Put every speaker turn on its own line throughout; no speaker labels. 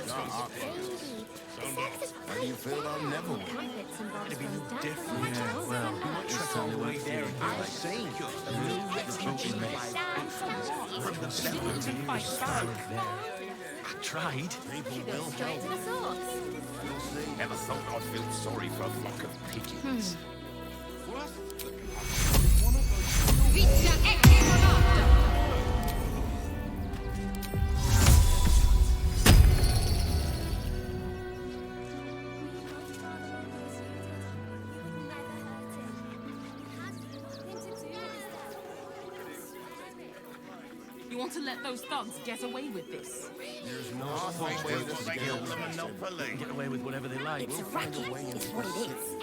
How do you feel about Neville?
It'd be no different.
Yeah, well,
Trek all the way there. I say, I tried.
People will
Straight to the source.
Never thought I'd feel sorry for a flock of pigeons.
You want to let those thugs get away with this?
There's no
I think we'll just kill them and not believe.
Get away with whatever they like.
It's a racket. It's what it is.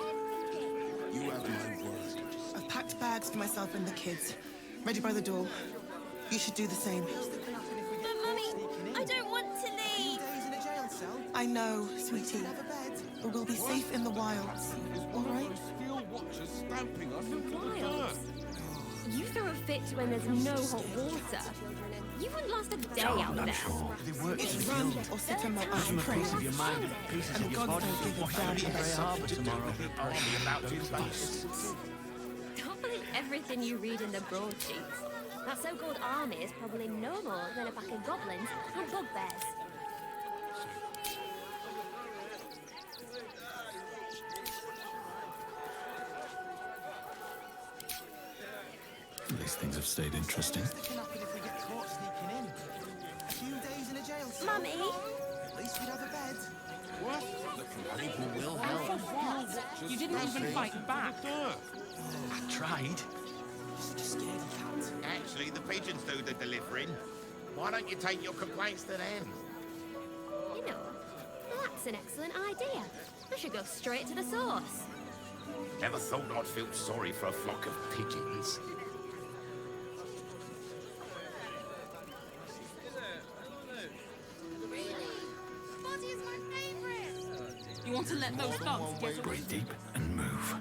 You have my word.
I've packed bags for myself and the kids. Ready by the door. You should do the same.
But Mummy, I don't want to leave.
I know, sweetie. But we'll be safe in the wilds. All right?
Wild. You throw a fit when there's no hot water. You wouldn't last a day out there.
They work in
It's
the
run
field.
or sit and not
From a
pray.
piece of your mind, pieces
And
of your
God
body.
don't give a
Wash
damn
out in
about
Grey Harbour
something
tomorrow.
Only about his face.
Don't believe everything you read in the broadsheets. That so-called army is probably no more than a pack of goblins and bugbears.
These things have stayed interesting.
Mummy?
People will help.
You didn't even fight back.
I tried.
Actually, the pigeons do the delivering. Why don't you take your complaints to them?
You know, that's an excellent idea. I should go straight to the source.
Never thought I'd feel sorry for a flock of pigeons.
You want to let those thugs get away?
Breathe deep and move.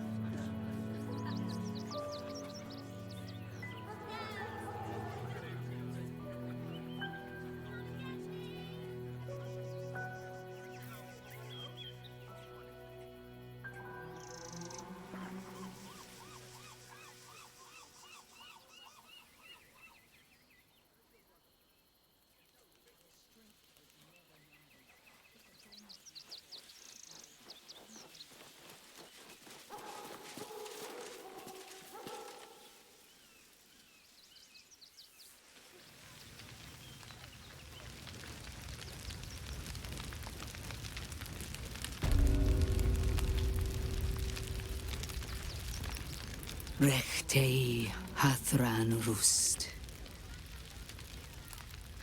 Rechtei Hathran Rust.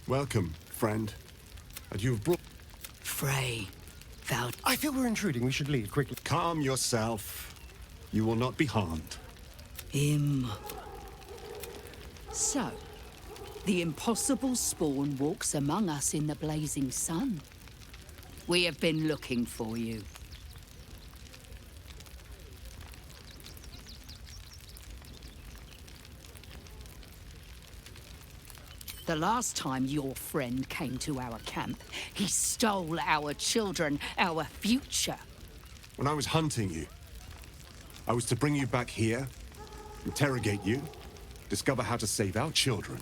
Welcome, friend. And you've brought...
Frey, thou
I feel we're intruding. We should leave quickly.
Calm yourself. You will not be harmed.
him. So, the impossible spawn walks among us in the blazing sun. We have been looking for you. The last time your friend came to our camp, he stole our children, our future.
When I was hunting you, I was to bring you back here, interrogate you, discover how to save our children,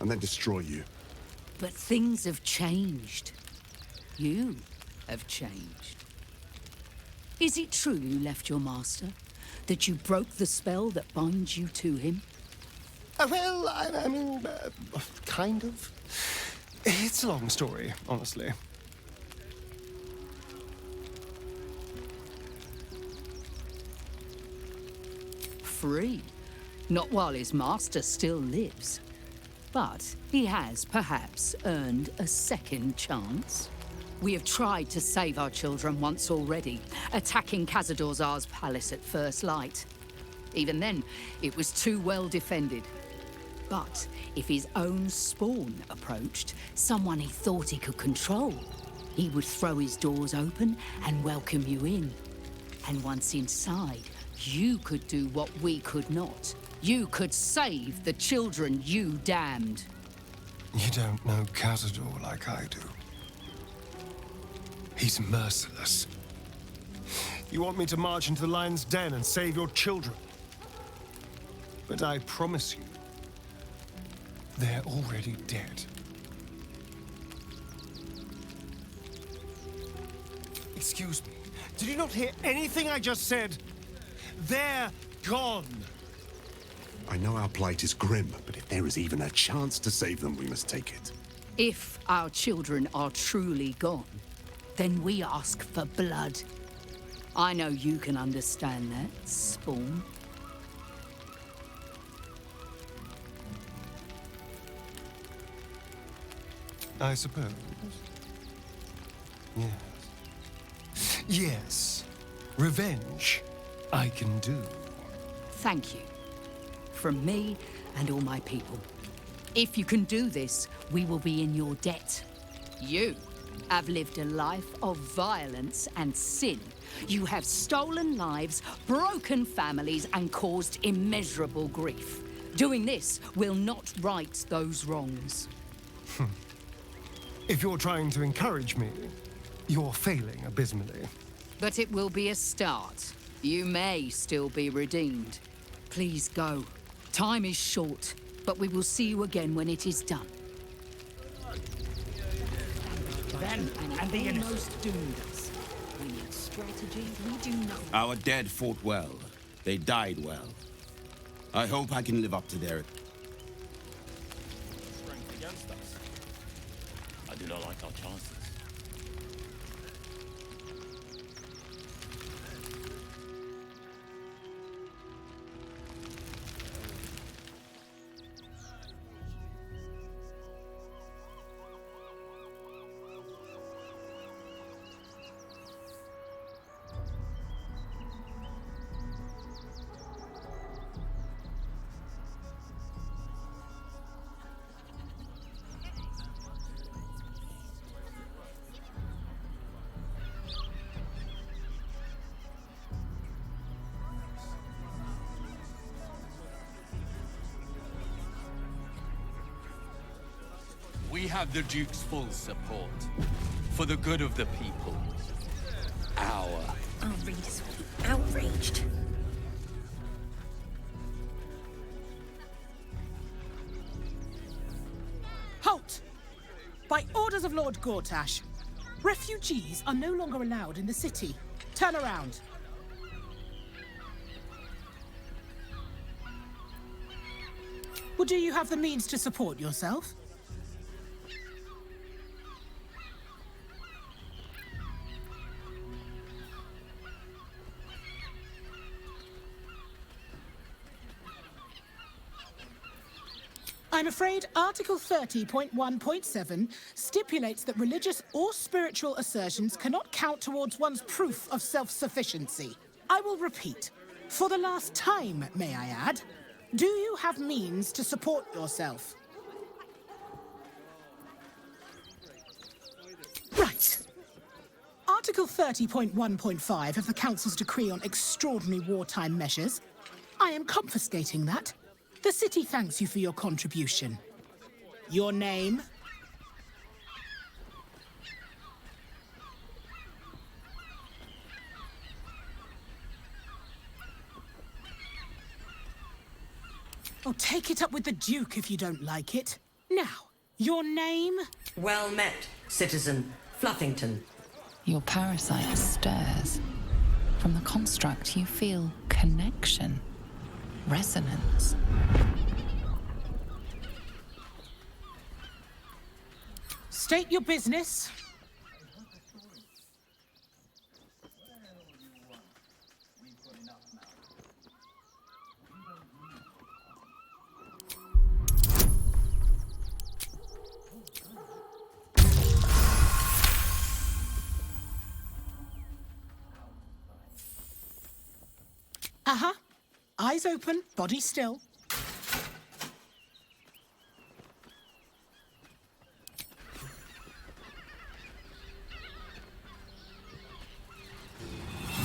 and then destroy you.
But things have changed. You have changed. Is it true you left your master? That you broke the spell that binds you to him?
Well, I mean, kind of. It's a long story, honestly.
Free. Not while his master still lives. But he has perhaps earned a second chance. We have tried to save our children once already, attacking Khazad-dûr's palace at first light. Even then, it was too well defended. But if his own spawn approached, someone he thought he could control, he would throw his doors open and welcome you in. And once inside, you could do what we could not. You could save the children you damned.
You don't know Khazad-dûr like I do. He's merciless. You want me to march into the lion's den and save your children? But I promise you, they're already dead. Excuse me, did you not hear anything I just said? They're gone.
I know our plight is grim, but if there is even a chance to save them, we must take it.
If our children are truly gone, then we ask for blood. I know you can understand that, Spawn.
I suppose. Yes. Yes. Revenge, I can do.
Thank you. From me and all my people. If you can do this, we will be in your debt. You have lived a life of violence and sin. You have stolen lives, broken families, and caused immeasurable grief. Doing this will not right those wrongs.
If you're trying to encourage me, you're failing abysmally.
But it will be a start. You may still be redeemed. Please go. Time is short, but we will see you again when it is done.
Them and the
almost doomed us. We need strategy we do not.
Our dead fought well. They died well. I hope I can live up to their...
Strength against us. I do not like our chances.
We have the Duke's full support. For the good of the people. Our...
Our readers will be outraged.
Halt! By orders of Lord Gortash, refugees are no longer allowed in the city. Turn around. Well, do you have the means to support yourself? I'm afraid Article 30.1.7 stipulates that religious or spiritual assertions cannot count towards one's proof of self-sufficiency. I will repeat. For the last time, may I add, do you have means to support yourself? Right. Article 30.1.5 of the Council's Decree on Extraordinary Wartime Measures. I am confiscating that. The city thanks you for your contribution. Your name? Oh, take it up with the Duke if you don't like it. Now, your name?
Well met, citizen Fluffington.
Your parasite stirs. From the construct, you feel connection. Resonance.
State your business. Uh-huh. Eyes open, body still.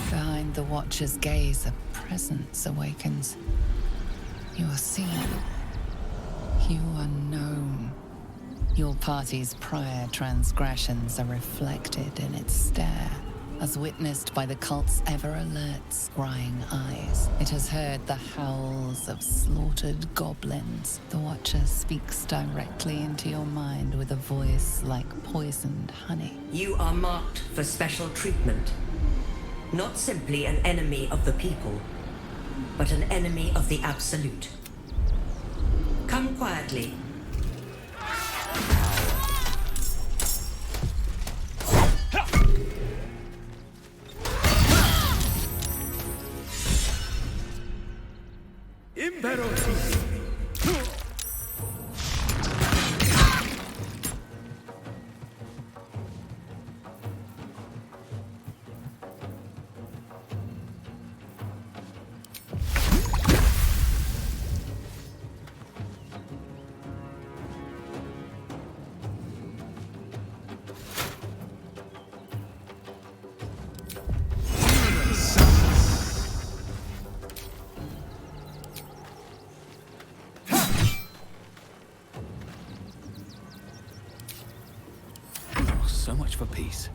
Behind the Watcher's gaze, a presence awakens. You are seen. You are known. Your party's prior transgressions are reflected in its stare, as witnessed by the cult's ever-alert, scrying eyes. It has heard the howls of slaughtered goblins. The Watcher speaks directly into your mind with a voice like poisoned honey.
You are marked for special treatment. Not simply an enemy of the people, but an enemy of the Absolute. Come quietly.
So much for peace.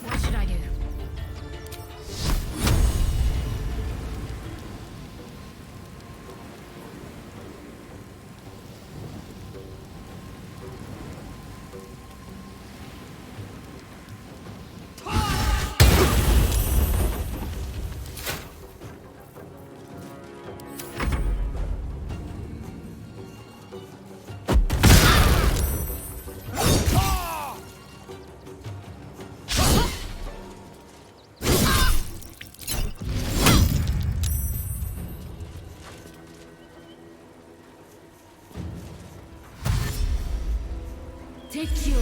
What should I do? Take your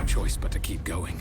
Choice but to keep going.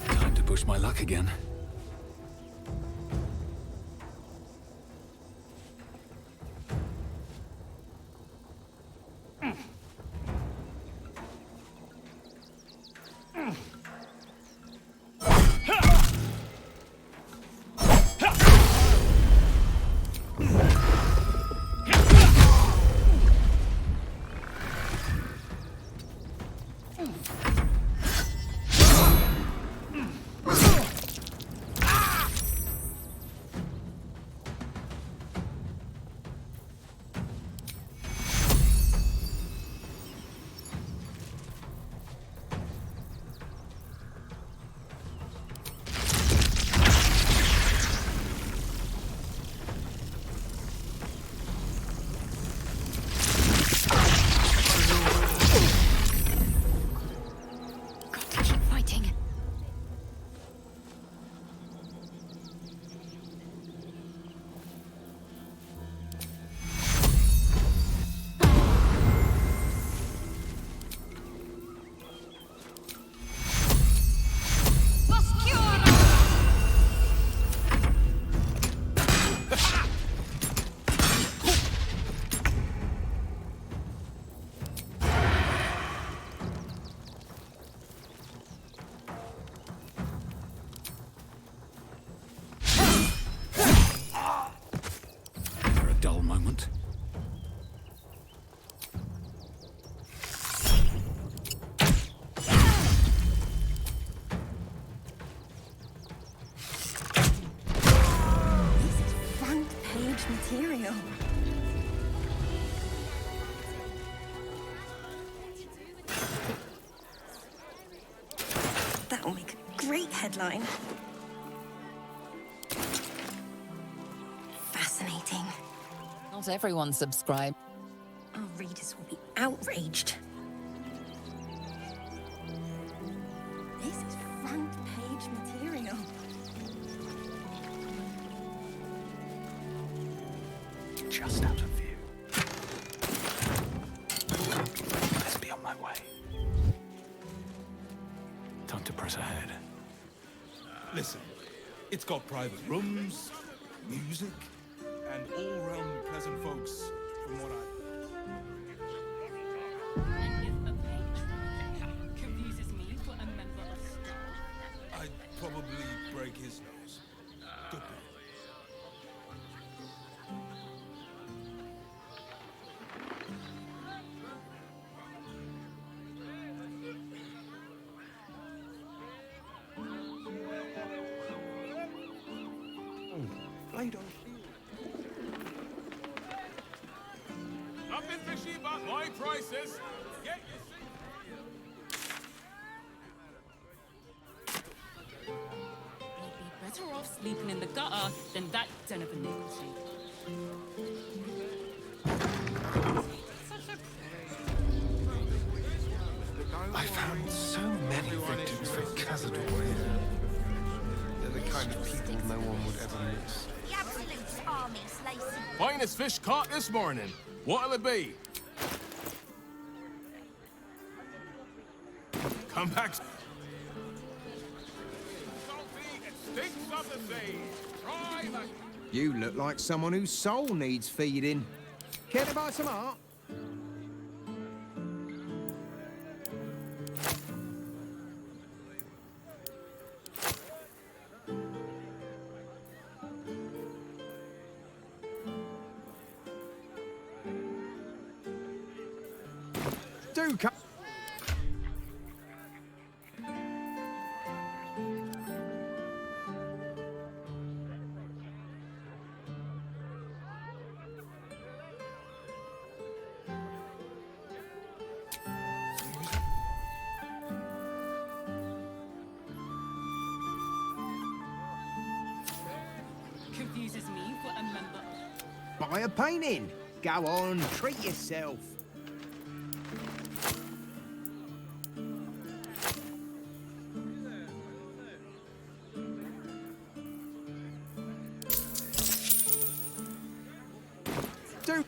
Time to push my luck again.
material. That will make a great headline. Fascinating.
Not everyone subscribed.
Our readers will be outraged. This is front page material.
Just out of view. Let's be on my way. Time to press ahead.
Listen, it's got private rooms, music, and and all-round pleasant folks, from what
Confuses me for a member of staff.
I'd probably break his nose. Good boy.
Played on.
Nothing fishy about my prices. Get your
You'd be better off sleeping in the gutter than that den of iniquity.
I found so many victims for Cazador here. They're the kind of people no one would ever miss.
The Absolute's armies lay siege.
finest fish caught this morning. What'll it be? Come back. Salty, it stinks of the sea. Try that.
You look like someone whose soul needs feeding. Care to buy some art? Do come.
Confuses me for a member of...
Buy a painting. Go on, treat yourself. Do.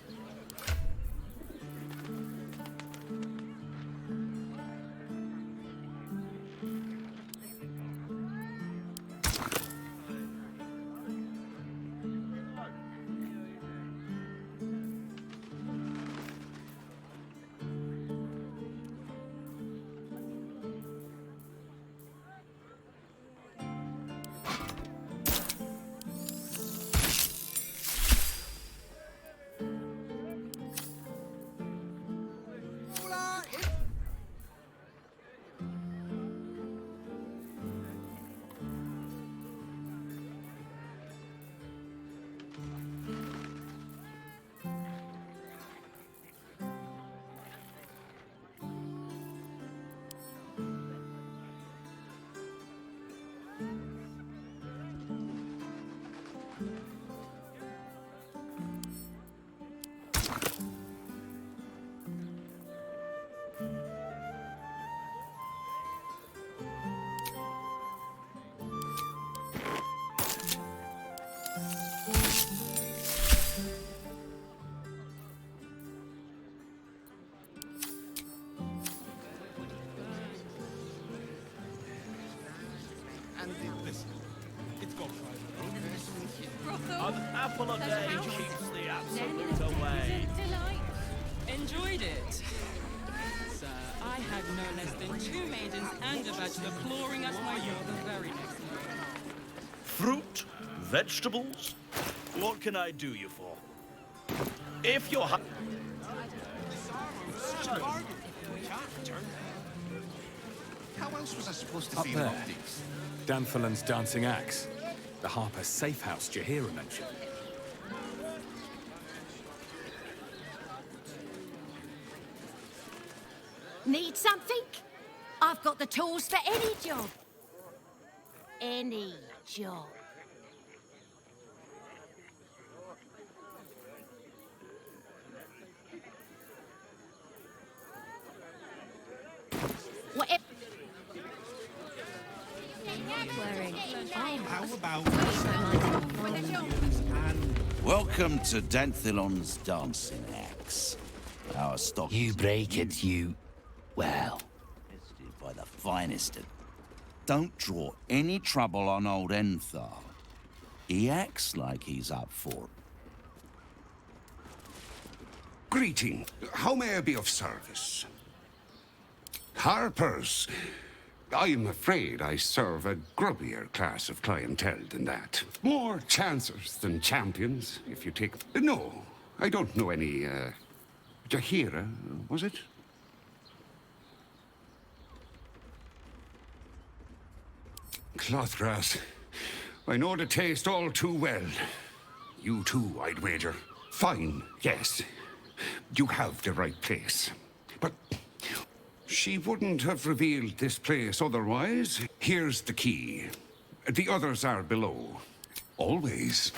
Listen, it's got
An apple a day keeps the absolute away.
Enjoyed it. Sir, I had no less than 2 maidens and a bachelor clawing at my door the very next morning.
Fruit, vegetables. What can I do you for? If you're
How else was I supposed to
Up
feel
there.
about this?
Danthorlan's dancing axe. The Harper safe house Jahira mentioned.
Need something? I've got the tools for any job. Any job. Whatever.
How about welcome to Danthilon's dancing axe. Our stock. You break it, you. Well, visited by the finest. Don't draw any trouble on old Enthar. He acts like he's up for it.
Greeting. How may I be of service? Harpers. I'm afraid I serve a grubbier class of clientele than that. More chancers than champions, if you take... No, I don't know any, Jahira, was it? Clothgrass. I know the taste all too well. You too, I'd wager. Fine, yes. You have the right place. But she wouldn't have revealed this place otherwise. Here's the key. The others are below. Always.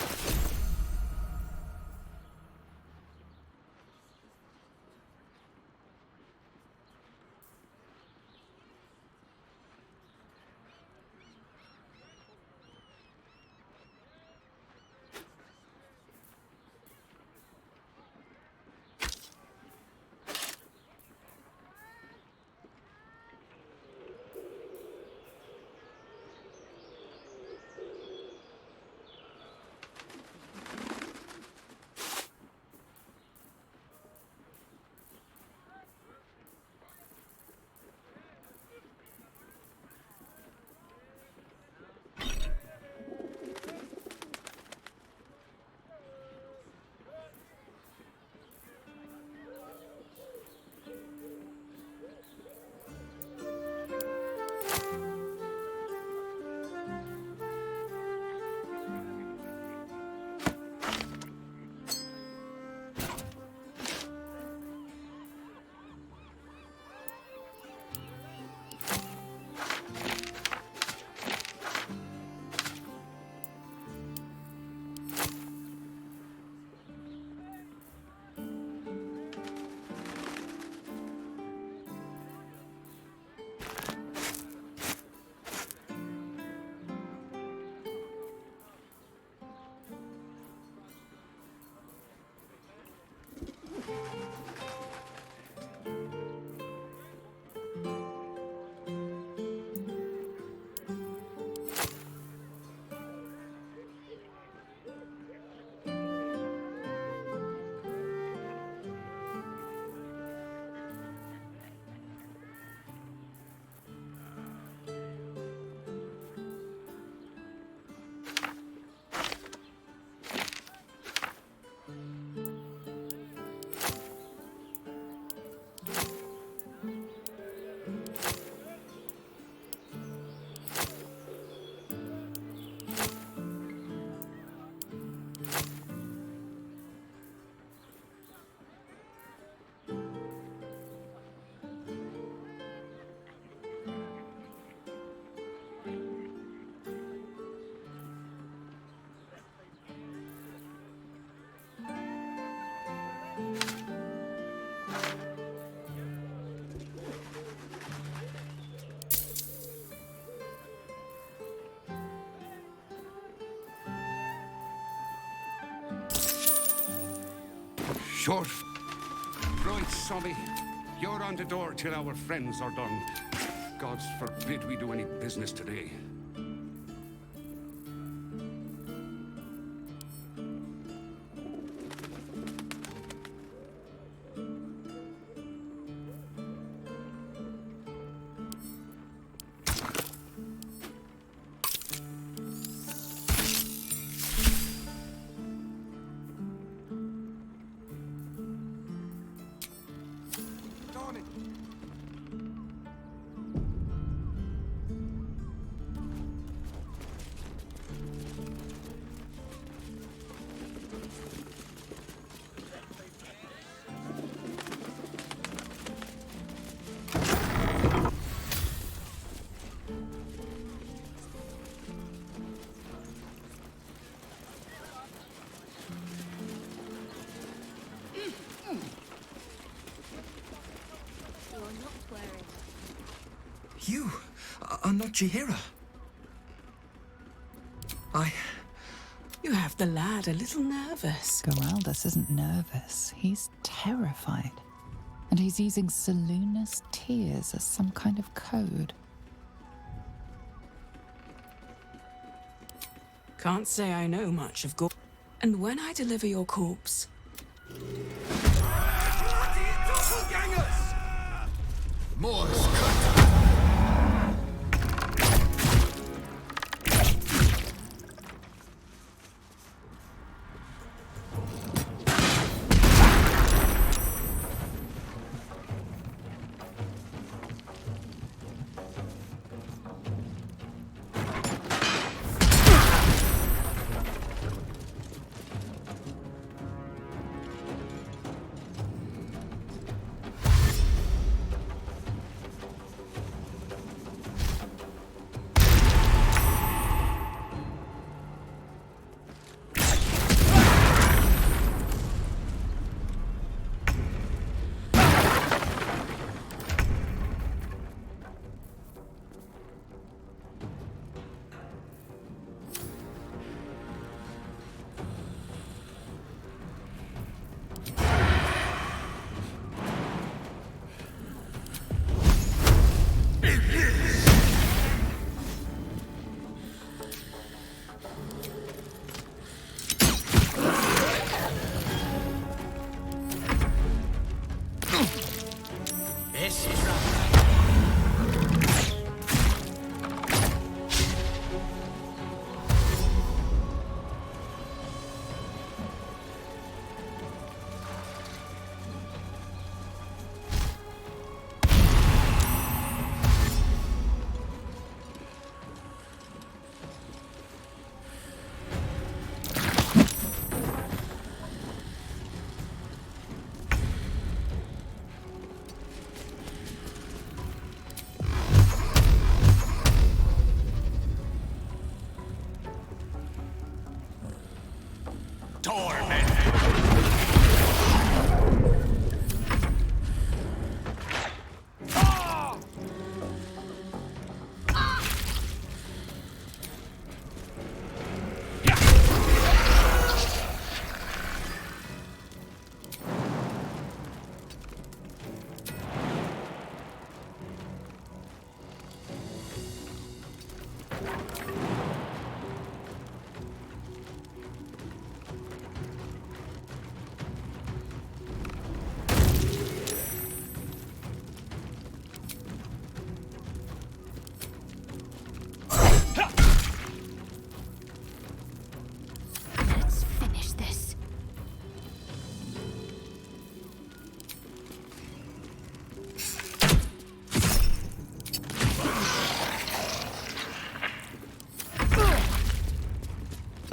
Short. Right, Sobby. You're on the door till our friends are done. Gods forbid we do any business today.
You are not Jahira.
You have the lad a little nervous.
Geraldus isn't nervous. He's terrified. And he's using Selûne's tears as some kind of code.
Can't say I know much of gore. And when I deliver your corpse,
Morse cut.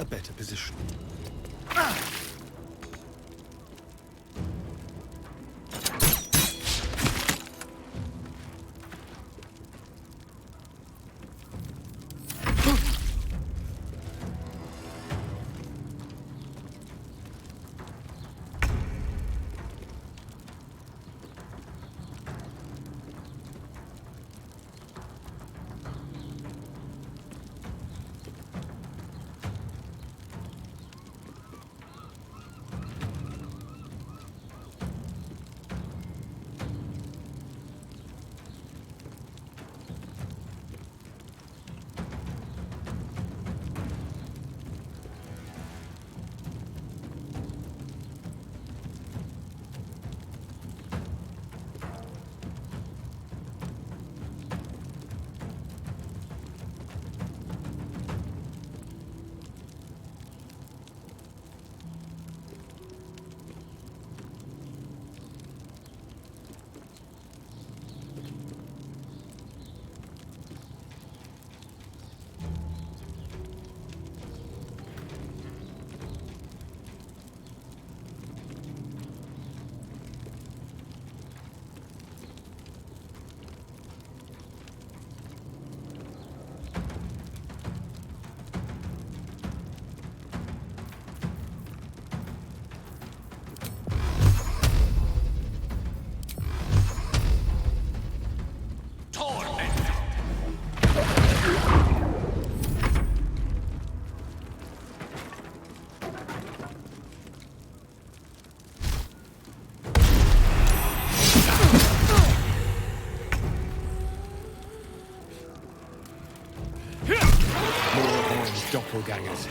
A better position.
Doppelgangers.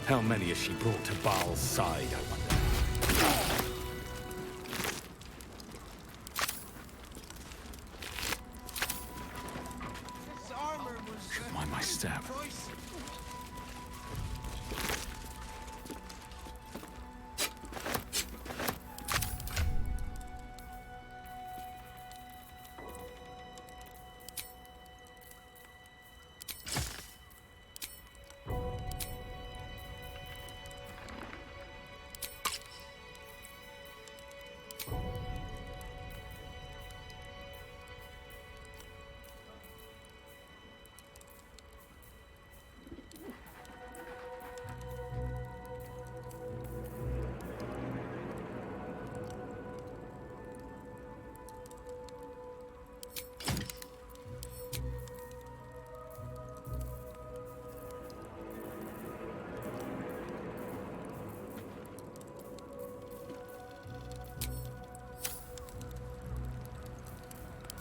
How many has she brought to Baal's side, I wonder?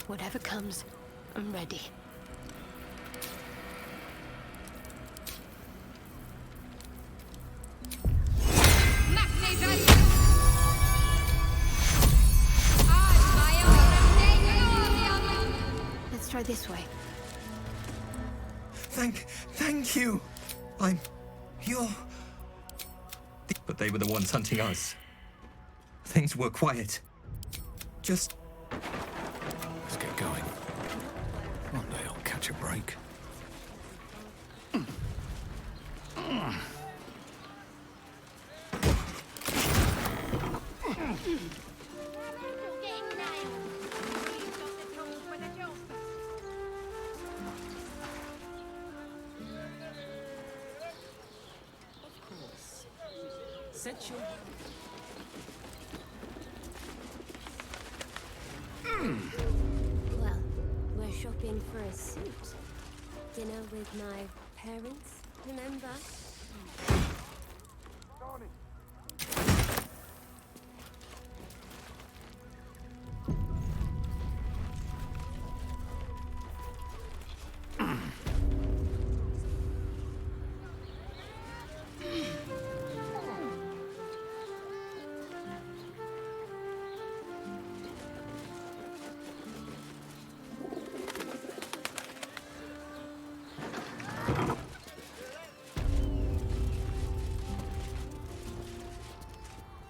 Whatever comes, I'm ready. Let's try this way.
Thank you. You're... But they were the ones hunting us. Things were quiet. Just...
Let's get going. One day I'll catch a break.
Set your...
Well, we're shopping for a suit. Dinner with my parents, remember?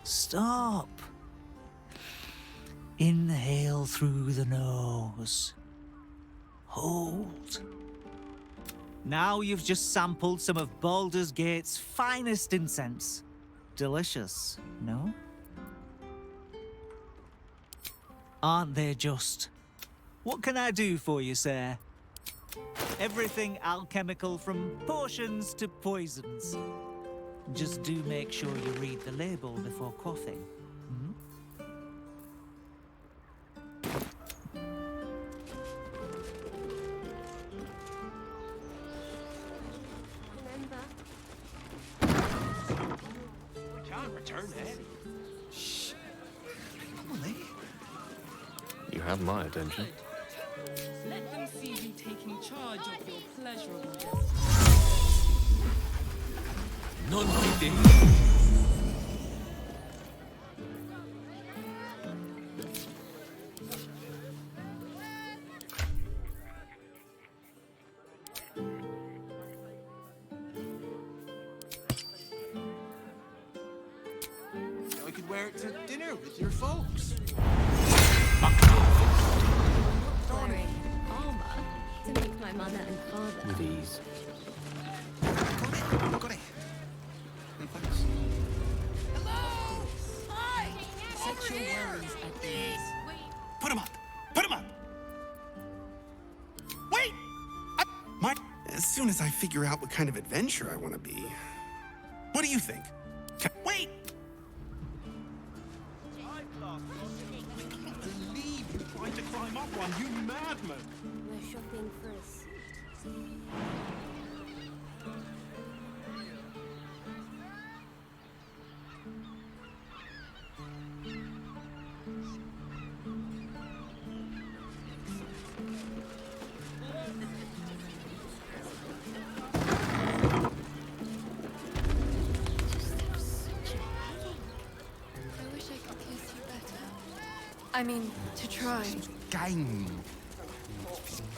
Stop. Inhale through the nose. Hold. Now you've just sampled some of Baldur's Gate's finest incense. Delicious, no? Aren't they just? What can I do for you, sir? Everything alchemical from potions to poisons. Just do make sure you read the label before quaffing.
We can't return it.
Shh. Emily.
You have my attention.
Let them see you taking charge of your pleasurable destiny.
Non fide.
I could wear it to dinner with your folks.
Sorry, armor to make my mother and father.
With ease.
Got it.
Set your worries at ease.
Put him up! Put him up! Wait! As soon as I figure out what kind of adventure I want to be. What do you think? Wait!
I can't believe you tried to climb up one, you madman!
We're shopping for a suit.
I wish I could kiss you better. I mean, to try.
Game.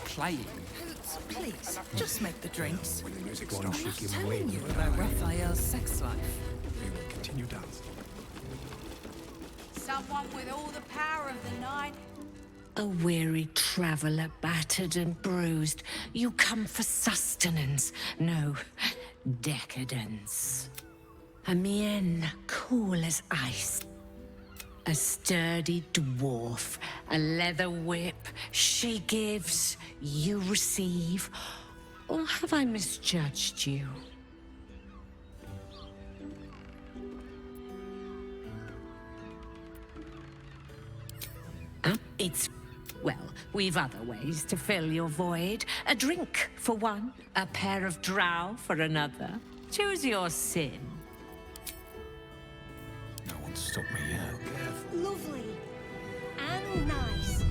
Playing.
Please, just make the drinks.
When the music
I'm
stops,
not
give
telling you about Raphael's sex life.
we will continue dancing.
Someone with all the power of the night.
A weary traveler, battered and bruised. You come for sustenance, no decadence. A mien cool as ice. A sturdy dwarf, a leather whip. She gives, you receive. Or have I misjudged you? It's... well, we've other ways to fill your void. A drink for one, a pair of drow for another. Choose your sin.
No one stop me yet.
Lovely. And nice.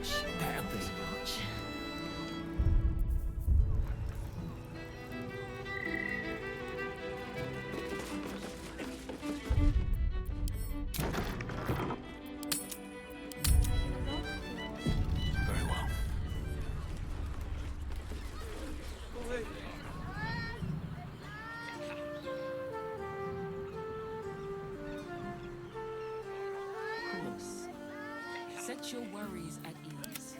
much. Better be. Much.
Very well.
Horse. Set your worries at ease.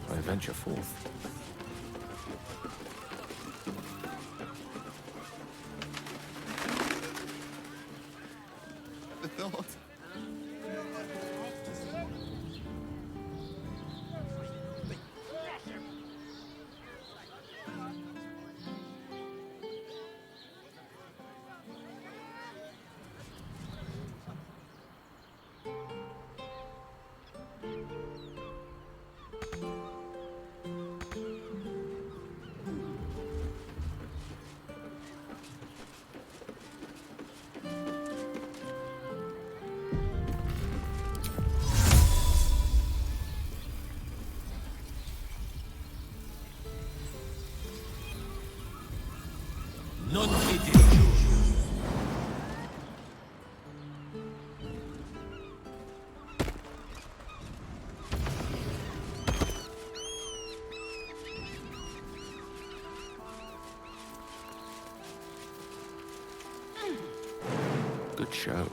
I venture forth.
The thought.
Non fidei.
Good show.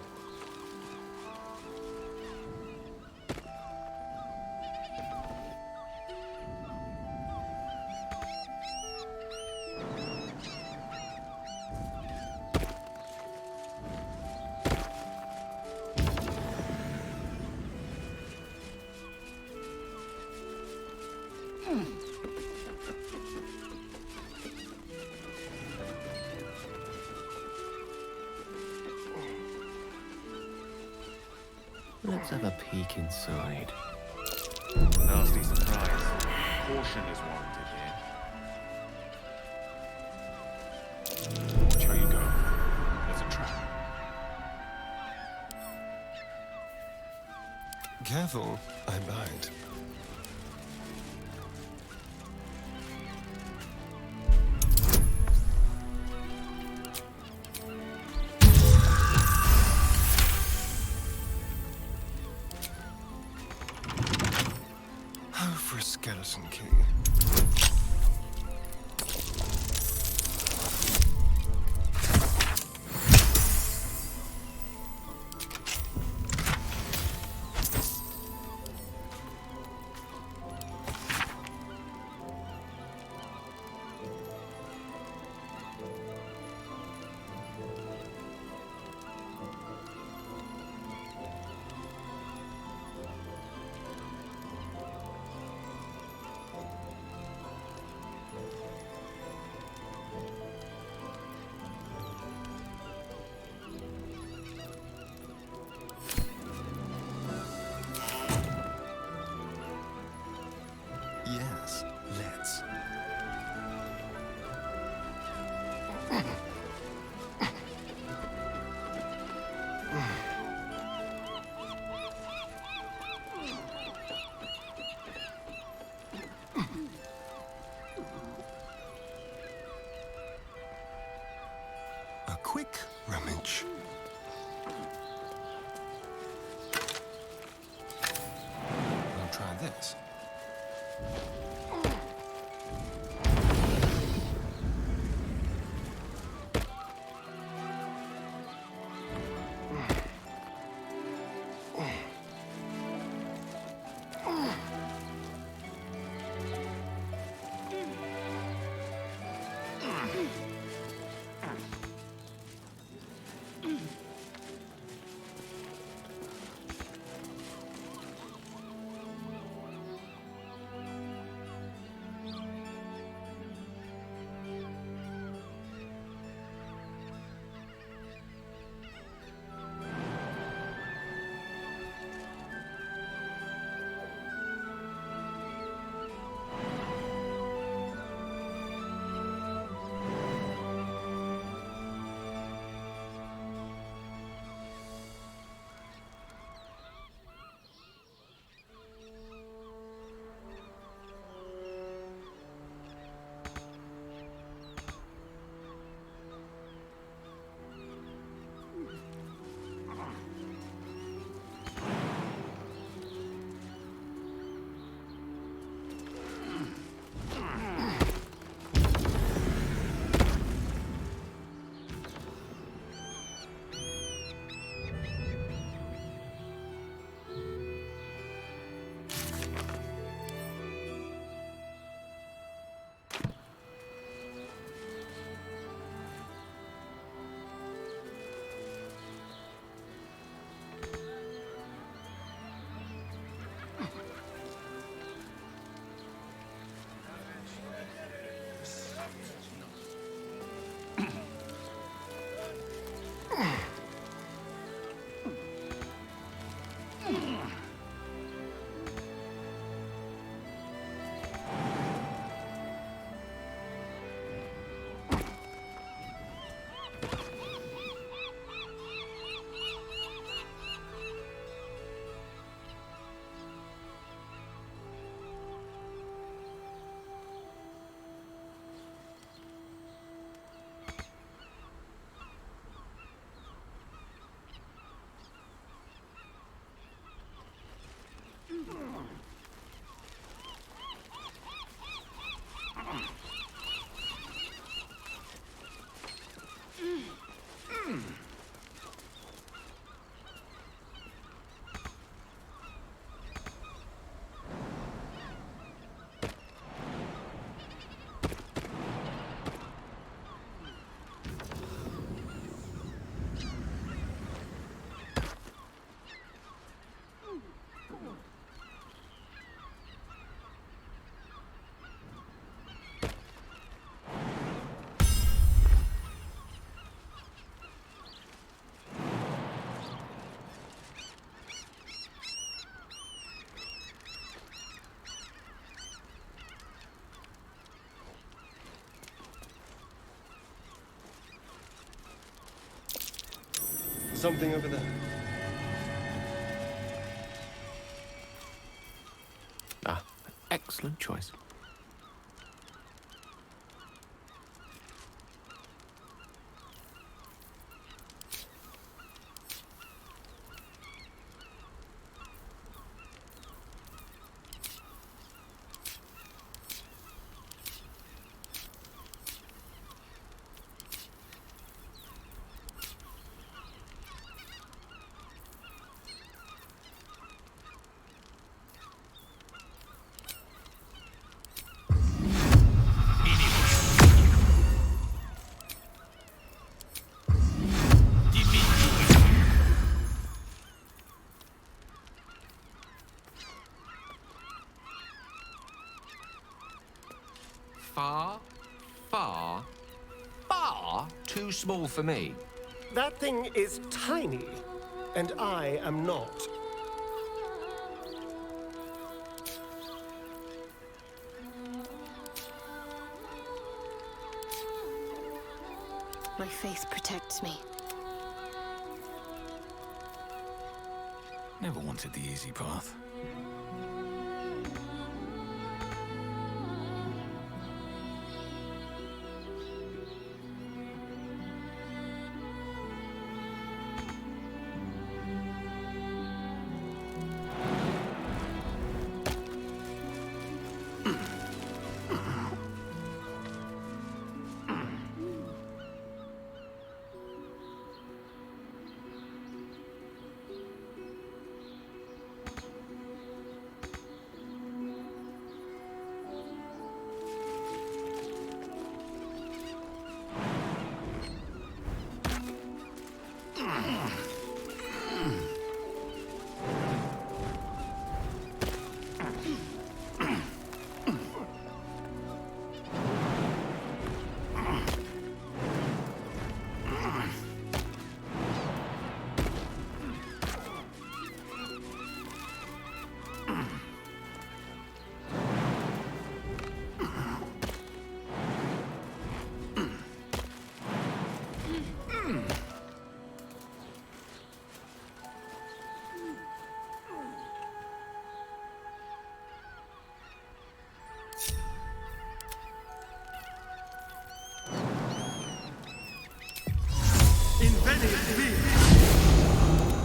Let's have a peek inside.
Nasty surprise. Caution is warranted here.
Watch how you go. There's a trap.
Careful, I bite. Oh, for a skeleton key. Yes, let's. A quick rummage. I'll try this. something over there.
Ah, excellent choice.
Far too small for me.
That thing is tiny, and I am not.
My faith protects me.
Never wanted the easy path.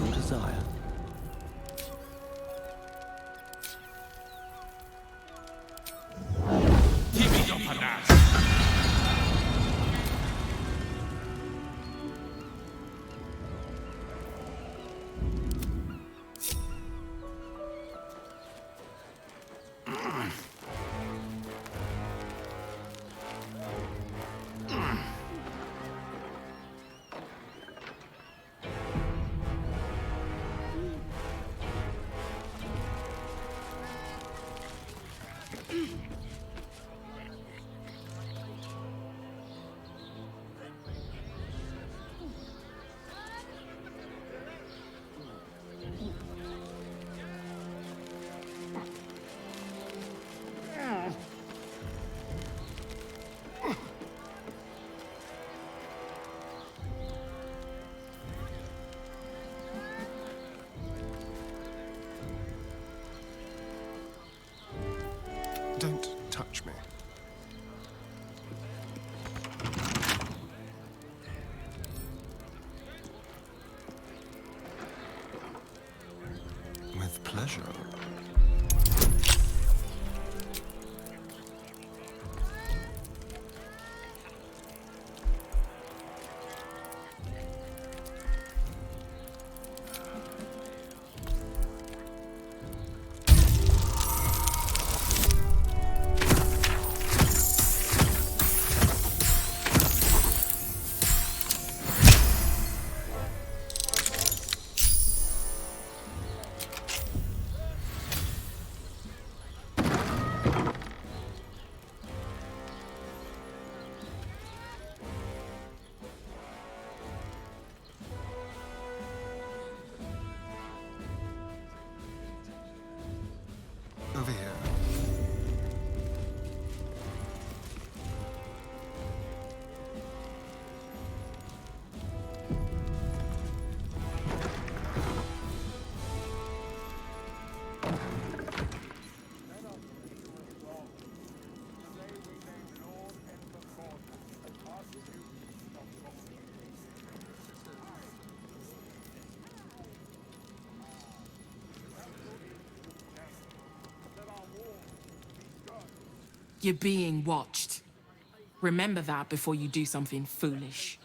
Your desire.
Give me your panache.
Don't touch me. With pleasure.
You're being watched. Remember that before you do something foolish.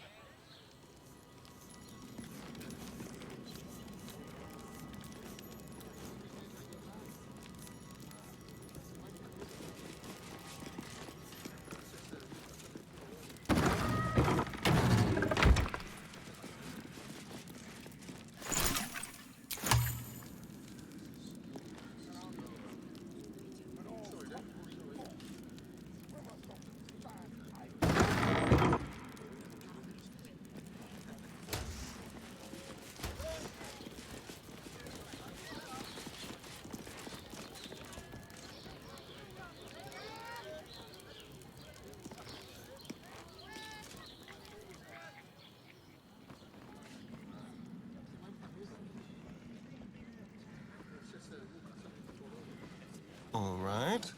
All right.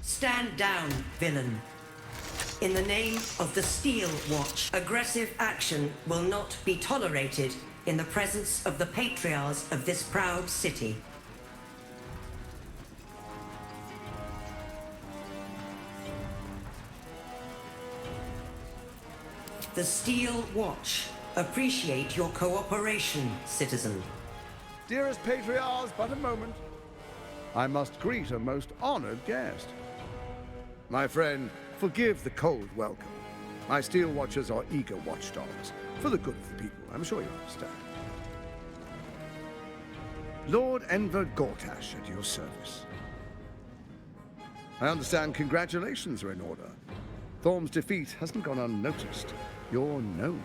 Stand down, villain. In the name of the Steel Watch, aggressive action will not be tolerated in the presence of the patriarchs of this proud city. The Steel Watch appreciate your cooperation, citizen.
Dearest patriarchs, but a moment. I must greet a most honored guest. My friend, forgive the cold welcome. My Steel Watchers are eager watchdogs, for the good of the people, I'm sure you understand. Lord Enver Gortash at your service. I understand congratulations are in order. Thorm's defeat hasn't gone unnoticed. You're known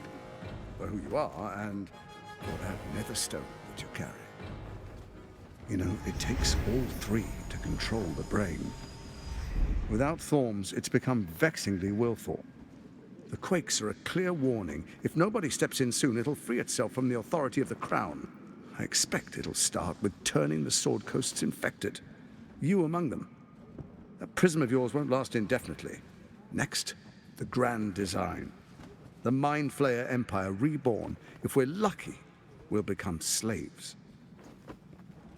for who you are and for that netherstone that you carry. You know, it takes all three to control the brain. Without Thorms, it's become vexingly willful. The quakes are a clear warning. If nobody steps in soon, it'll free itself from the authority of the crown. I expect it'll start with turning the Sword Coasts infected. You among them. That prism of yours won't last indefinitely. Next, the grand design. The Mind Flayer Empire reborn. If we're lucky, we'll become slaves.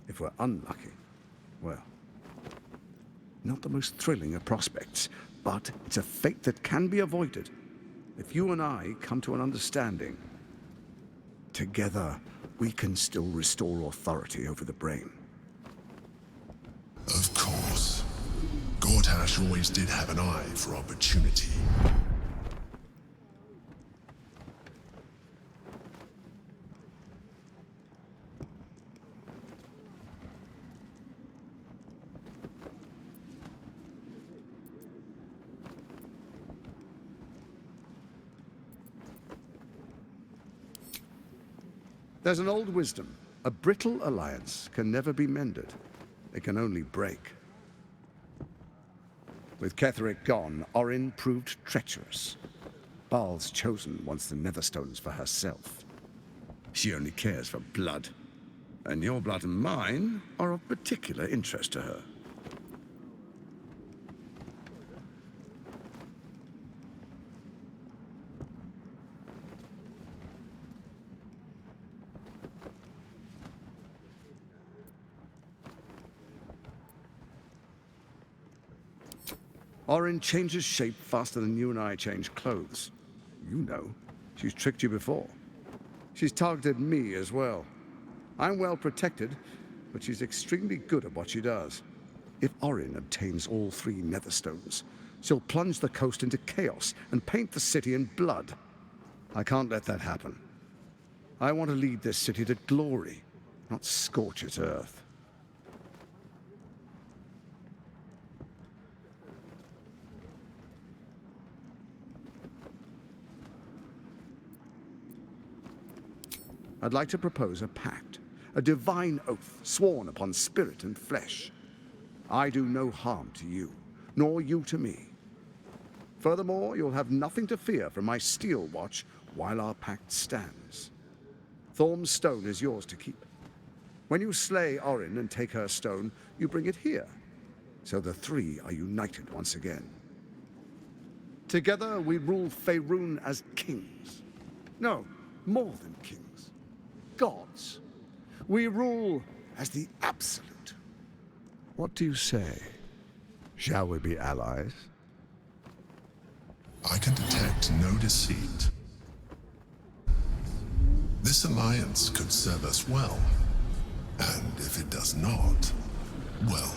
If we're unlucky, well, not the most thrilling of prospects, but it's a fate that can be avoided if you and I come to an understanding. Together, we can still restore authority over the brain.
Of course. Gortash always did have an eye for opportunity.
There's an old wisdom. A brittle alliance can never be mended. It can only break. With Ketheric gone, Orin proved treacherous. Baal's chosen wants the Netherstones for herself. She only cares for blood. And your blood and mine are of particular interest to her. Orin changes shape faster than you and I change clothes. You know, she's tricked you before. She's targeted me as well. I'm well protected, but she's extremely good at what she does. If Orin obtains all three Netherstones, she'll plunge the coast into chaos and paint the city in blood. I can't let that happen. I want to lead this city to glory, not scorch its earth. I'd like to propose a pact, a divine oath sworn upon spirit and flesh. I do no harm to you, nor you to me. Furthermore, you'll have nothing to fear from my steel watch while our pact stands. Thorm's stone is yours to keep. When you slay Orin and take her stone, you bring it here, so the three are united once again. Together we rule Faerun as kings. No, more than kings. Gods. We rule as the Absolute. What do you say? Shall we be allies?
I can detect no deceit. This alliance could serve us well. And if it does not, well,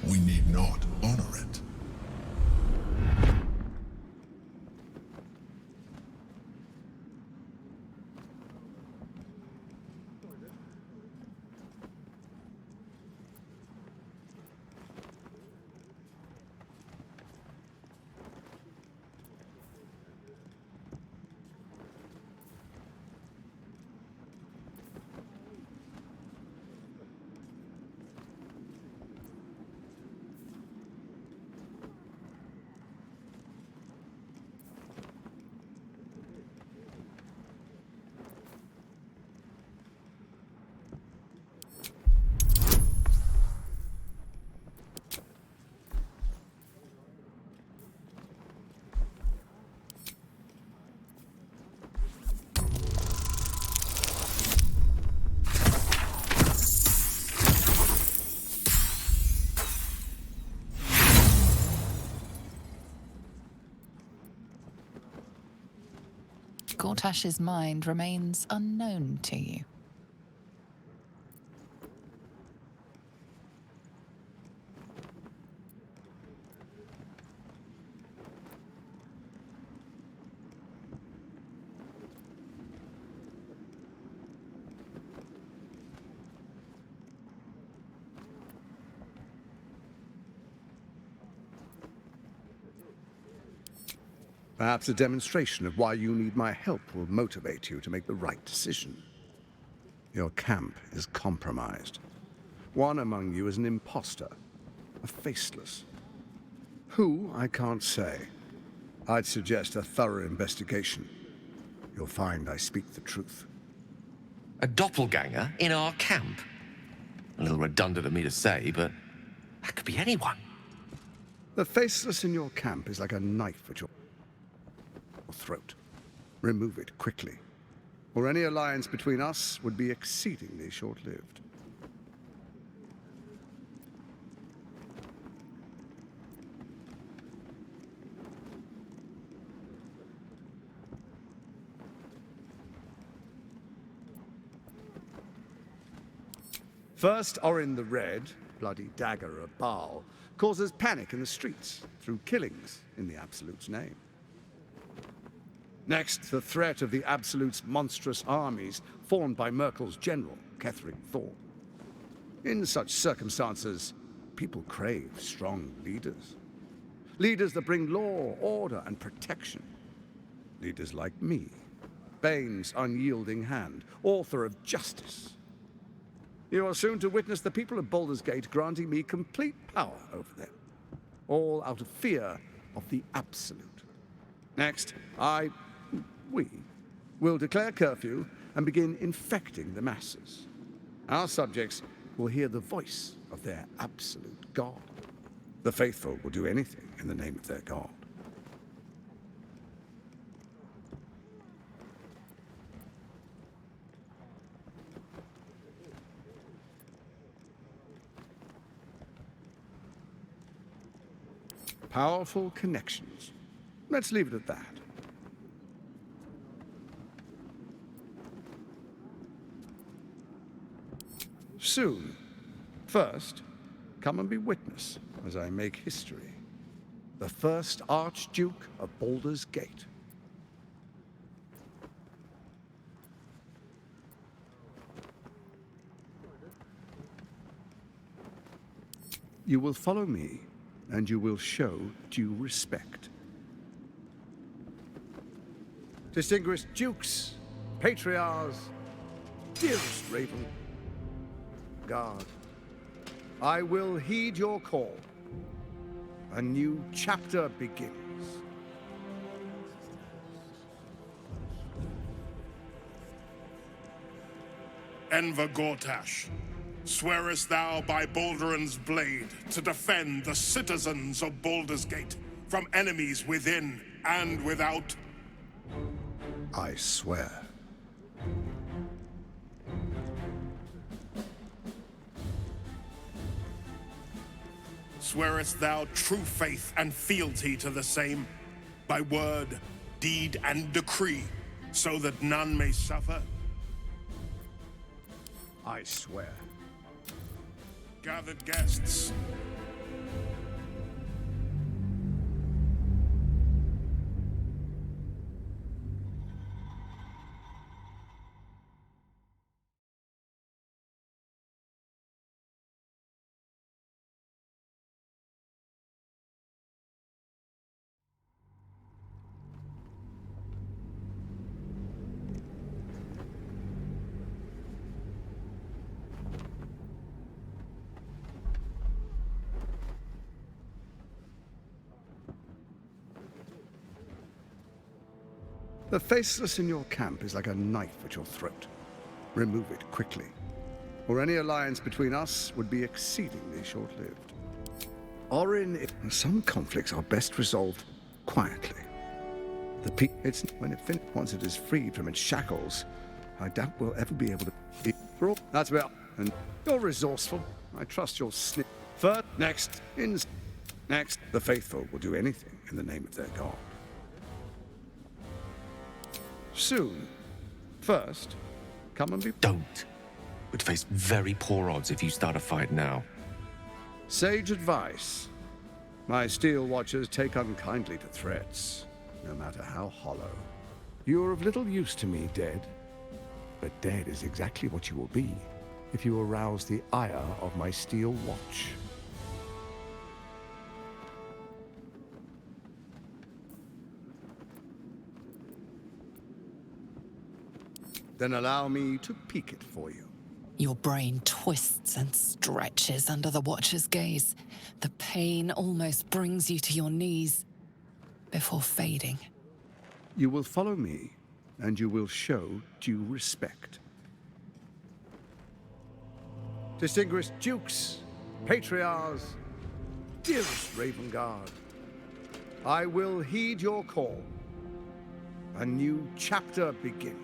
we need not honor it.
Gortash's mind remains unknown to you.
Perhaps a demonstration of why you need my help will motivate you to make the right decision. Your camp is compromised. One among you is an imposter, a faceless. Who, I can't say. I'd suggest a thorough investigation. You'll find I speak the truth.
A doppelganger in our camp? A little redundant of me to say, but that could be anyone.
The faceless in your camp is like a knife at your throat. Remove it quickly, or any alliance between us would be exceedingly short-lived. First, Orin the Red, bloody dagger of Baal, causes panic in the streets through killings in the Absolute's name. Next, the threat of the Absolute's monstrous armies formed by Merkel's general, Ketheric Thorm. In such circumstances, people crave strong leaders. Leaders that bring law, order, and protection. Leaders like me, Bane's unyielding hand, author of justice. You are soon to witness the people of Baldur's Gate granting me complete power over them, all out of fear of the Absolute. Next, we will declare curfew and begin infecting the masses. Our subjects will hear the voice of their absolute God. The faithful will do anything in the name of their God. Powerful connections. Let's leave it at that. Soon. First, come and be witness as I make history. The first Archduke of Baldur's Gate. You will follow me, and you will show due respect. Distinguished dukes, patriarchs, dearest Raven, guard, I will heed your call. A new chapter begins.
Enver Gortash, swearest thou by Balduran's blade to defend the citizens of Baldur's Gate from enemies within and without?
I swear.
Swearest thou true faith and fealty to the same, by word, deed, and decree, so that none may suffer?
I swear.
Gathered guests,
The faceless in your camp is like a knife at your throat. Remove it quickly, or any alliance between us would be exceedingly short-lived. Orin, some conflicts are best resolved quietly. Once it is freed from its shackles, I doubt we'll ever be able to. That's well. And you're resourceful. I trust you'll snip. First, next, next. The faithful will do anything in the name of their god. Soon. First, come and be.
Don't. Would face very poor odds if you start a fight now.
Sage advice. My steel watchers take unkindly to threats, no matter how hollow. You're of little use to me, dead. But dead is exactly what you will be if you arouse the ire of my steel watch. Then allow me to peek it for you.
Your brain twists and stretches under the Watcher's gaze. The pain almost brings you to your knees before fading.
You will follow me, and you will show due respect. Distinguished dukes, patriarchs, dearest Ravengard, I will heed your call. A new chapter begins.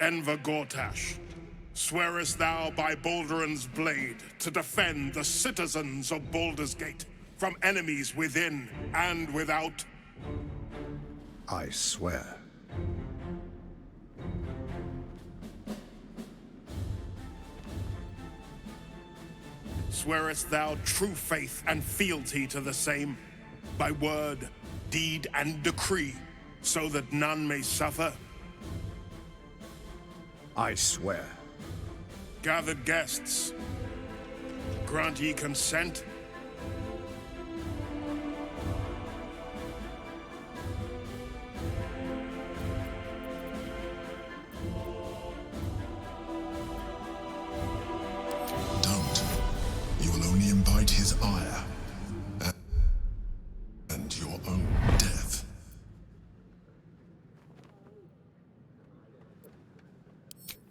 Enver Gortash, swearest thou by Balduran's blade to defend the citizens of Baldur's Gate from enemies within and without?
I swear.
Swearest thou true faith and fealty to the same, by word, deed, and decree, so that none may suffer?
I swear.
Gathered guests, grant ye consent?
Don't. You will only invite his ire. And your own death.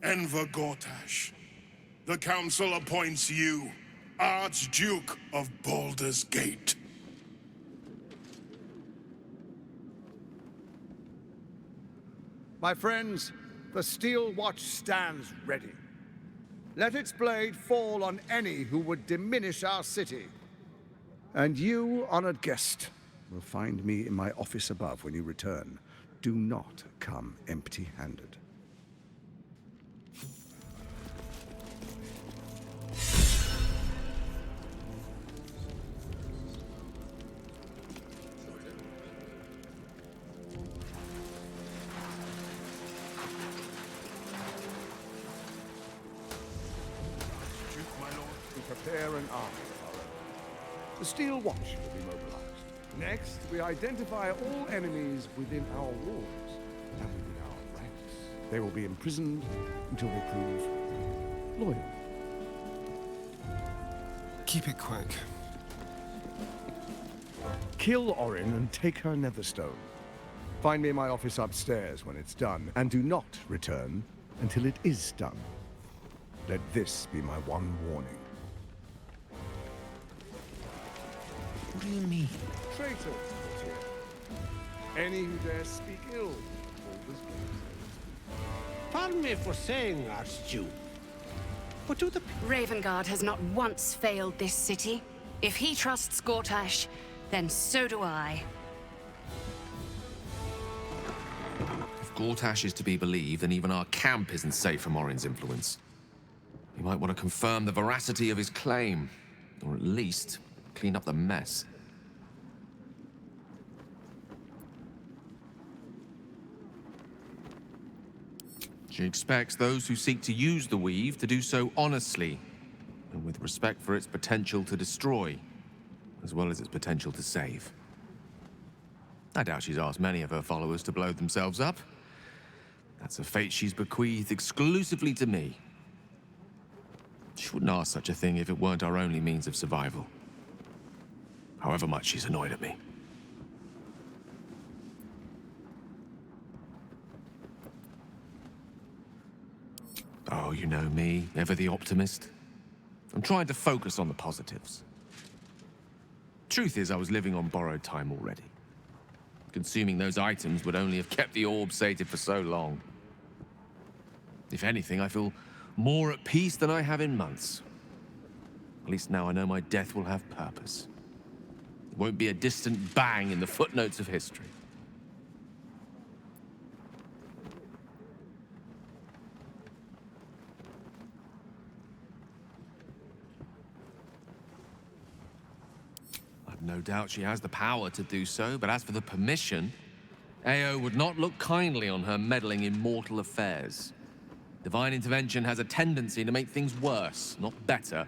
Enver Gortash, the Council appoints you Archduke of Baldur's Gate.
My friends, the Steel Watch stands ready. Let its blade fall on any who would diminish our city. And you, honored guest, will find me in my office above when you return. Do not come empty-handed. Prepare an army of our own. The Steel Watch will be mobilized. Next, we identify all enemies within our walls and within our ranks. They will be imprisoned until they prove loyal.
Keep it quick.
Kill Orin and take her Netherstone. Find me in my office upstairs when it's done, and do not return until it is done. Let this be my one warning.
What do you mean?
Traitors, here. Any who dare speak ill of Baldur's Gate.
Pardon me for saying, Archduke, but do the...
Ravengard has not once failed this city. If he trusts Gortash, then so do I.
If Gortash is to be believed, then even our camp isn't safe from Orin's influence. You might want to confirm the veracity of his claim, or at least clean up the mess. She expects those who seek to use the weave to do so honestly, and with respect for its potential to destroy, as well as its potential to save. I doubt she's asked many of her followers to blow themselves up. That's a fate she's bequeathed exclusively to me. She wouldn't ask such a thing if it weren't our only means of survival. However much she's annoyed at me. Oh, you know me, ever the optimist. I'm trying to focus on the positives. Truth is, I was living on borrowed time already. Consuming those items would only have kept the orb sated for so long. If anything, I feel more at peace than I have in months. At least now I know my death will have purpose. It won't be a distant bang in the footnotes of history. I've no doubt she has the power to do so, but as for the permission, Ao would not look kindly on her meddling in mortal affairs. Divine intervention has a tendency to make things worse, not better.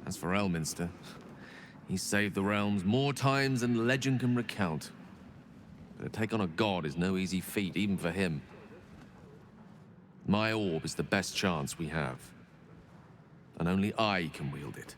As for Elminster, he's saved the realms more times than legend can recount. But to take on a god is no easy feat, even for him. My orb is the best chance we have. And only I can wield it.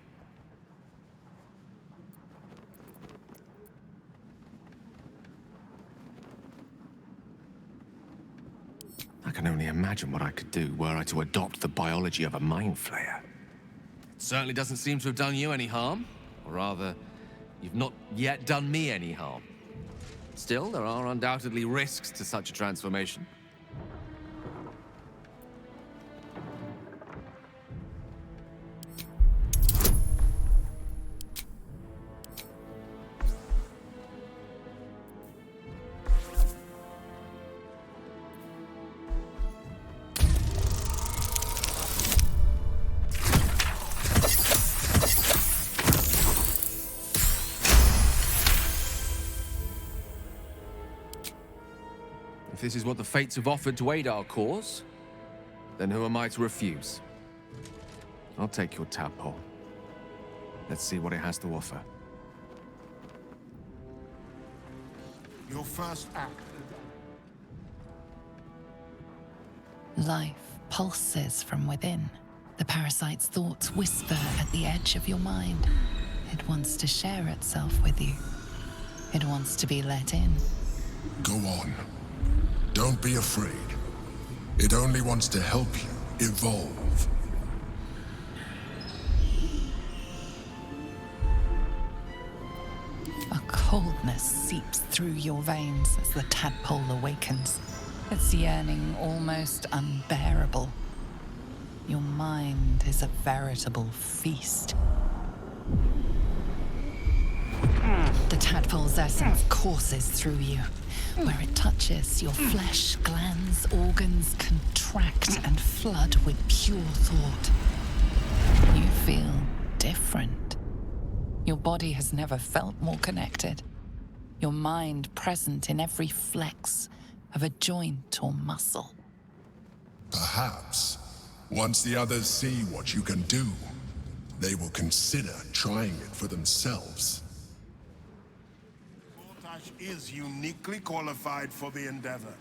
I can only imagine what I could do were I to adopt the biology of a mind flayer. It certainly doesn't seem to have done you any harm. Or rather, you've not yet done me any harm. Still, there are undoubtedly risks to such a transformation. If this is what the fates have offered to aid our cause, then who am I to refuse? I'll take your tadpole. Let's see what it has to offer.
Your first act.
Life pulses from within. The parasite's thoughts whisper at the edge of your mind. It wants to share itself with you. It wants to be let in.
Go on. Don't be afraid. It only wants to help you evolve.
A coldness seeps through your veins as the tadpole awakens, its yearning almost unbearable. Your mind is a veritable feast. The tadpole's essence courses through you. Where it touches, your flesh, glands, organs contract and flood with pure thought. You feel different. Your body has never felt more connected. Your mind present in every flex of a joint or muscle.
Perhaps, once the others see what you can do, they will consider trying it for themselves.
Gortash is uniquely qualified for the endeavor.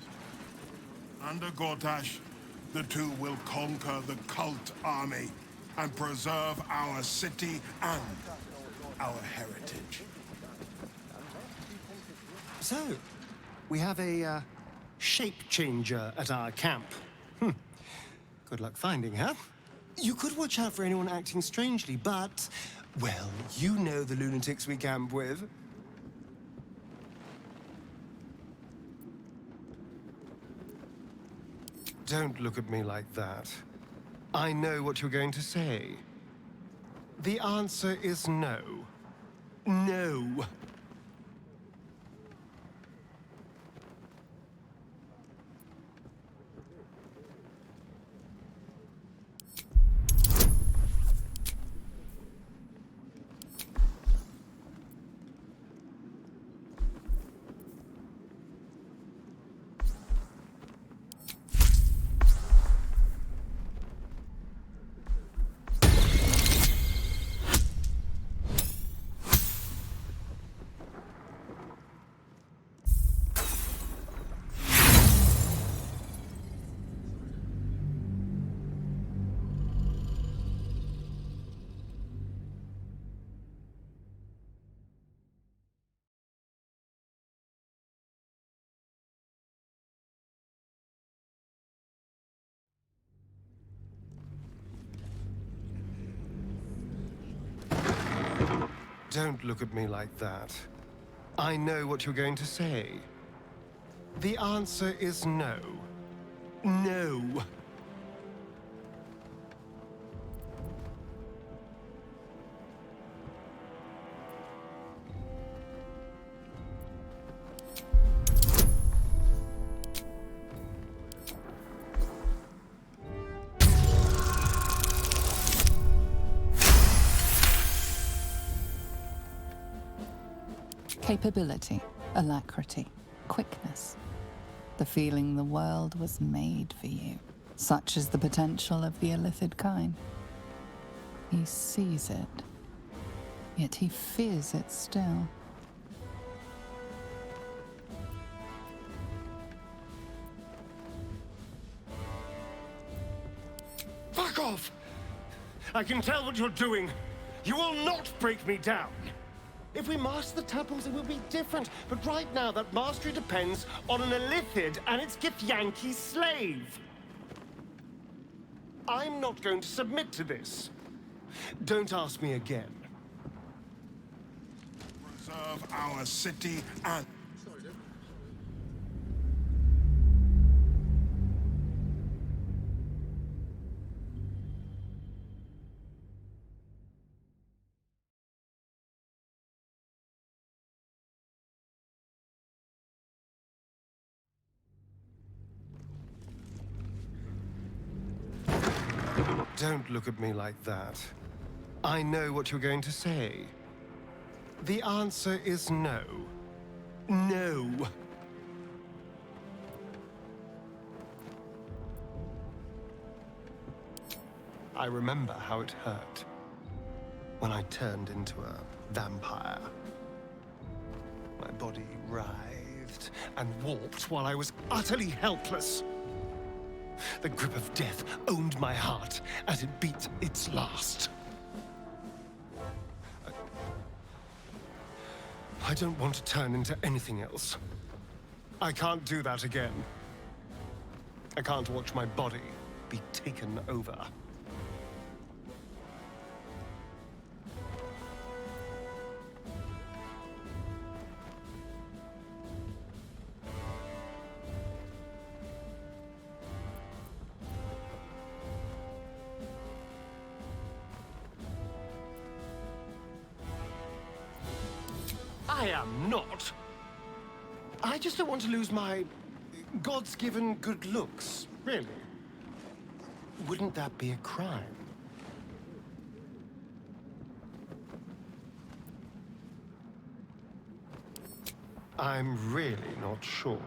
Under Gortash, the two will conquer the cult army and preserve our city and our heritage.
So,
We have a shape changer at our camp. Good luck finding her. You could watch out for anyone acting strangely, but, well, you know the lunatics we camp with. Don't look at me like that. I know what you're going to say. The answer is no. No. Don't look at me like that. I know what you're going to say. The answer is no. No.
Capability, alacrity, quickness. The feeling the world was made for you. Such is the potential of the illithid kind. He sees it, yet he fears it still.
Fuck off! I can tell what you're doing. You will not break me down. If we master the temples, it will be different. But right now, that mastery depends on an illithid and its Githyanki slave. I'm not going to submit to this. Don't ask me again.
Preserve our city and...
Don't look at me like that. I know what you're going to say. The answer is no. No. I remember how it hurt when I turned into a vampire. My body writhed and warped while I was utterly helpless. The grip of death owned my heart as it beat its last. I don't want to turn into anything else. I can't do that again. I can't watch my body be taken over. I am not. I just don't want to lose my God's given good looks, really. Wouldn't that be a crime? I'm really not sure.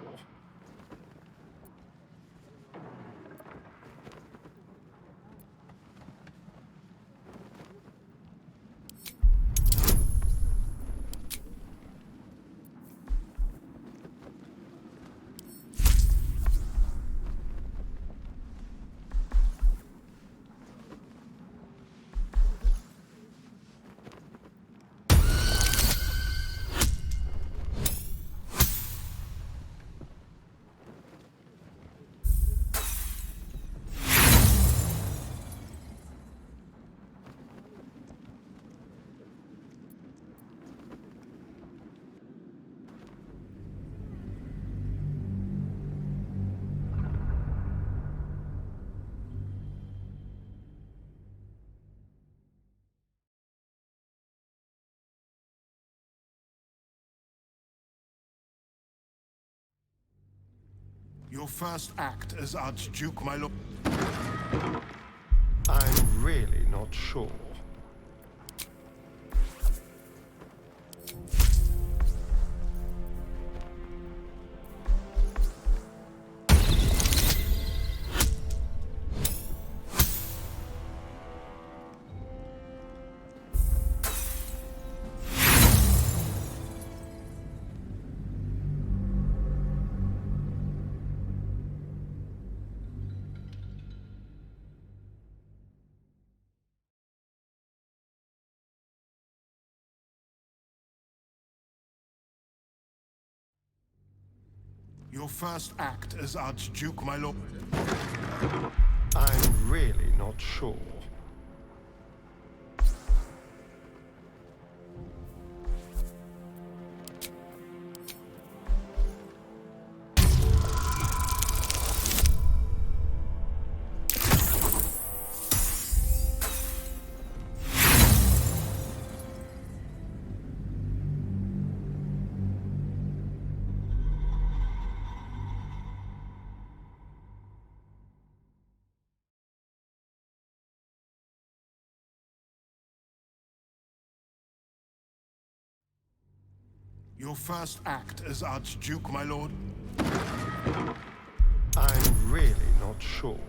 Your first act as Archduke, my lord.
I'm really not sure.
Your first act as Archduke, my lord.
I'm really not sure.
Your first act as Archduke, my lord.
I'm really not sure.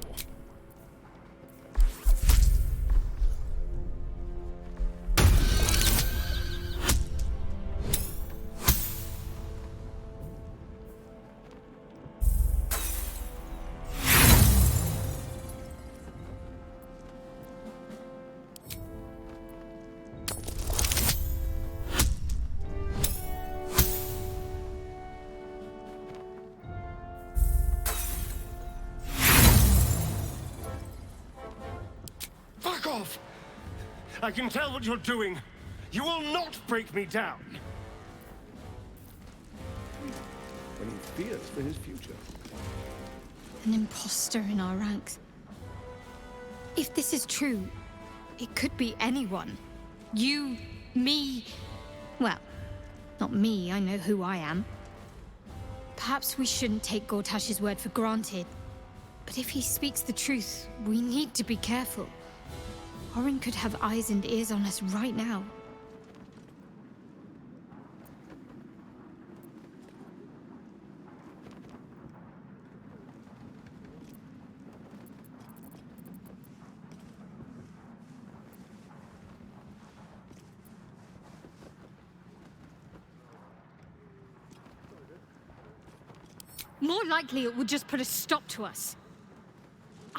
Fuck off! I can tell what you're doing. You will not break me down.
When he fears for his future.
An imposter in our ranks. If this is true, it could be anyone. You, me... Well, not me, I know who I am. Perhaps we shouldn't take Gortash's word for granted. But if he speaks the truth, we need to be careful. Orin could have eyes and ears on us right now. More likely it would just put a stop to us.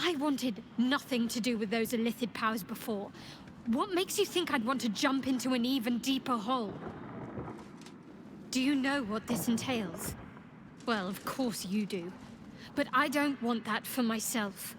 I wanted nothing to do with those illithid powers before. What makes you think I'd want to jump into an even deeper hole? Do you know what this entails? Well, of course you do. But I don't want that for myself.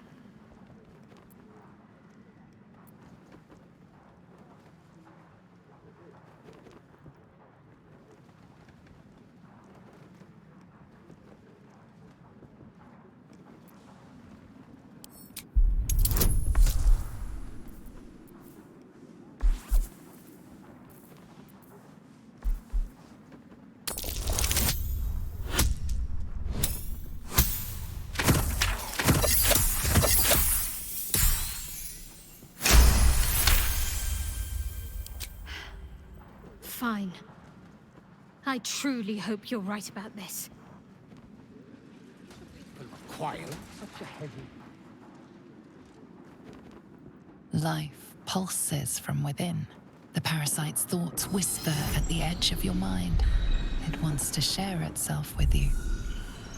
Fine. I truly hope you're right about this.
Quiet. Such a heavy.
Life pulses from within. The parasite's thoughts whisper at the edge of your mind. It wants to share itself with you.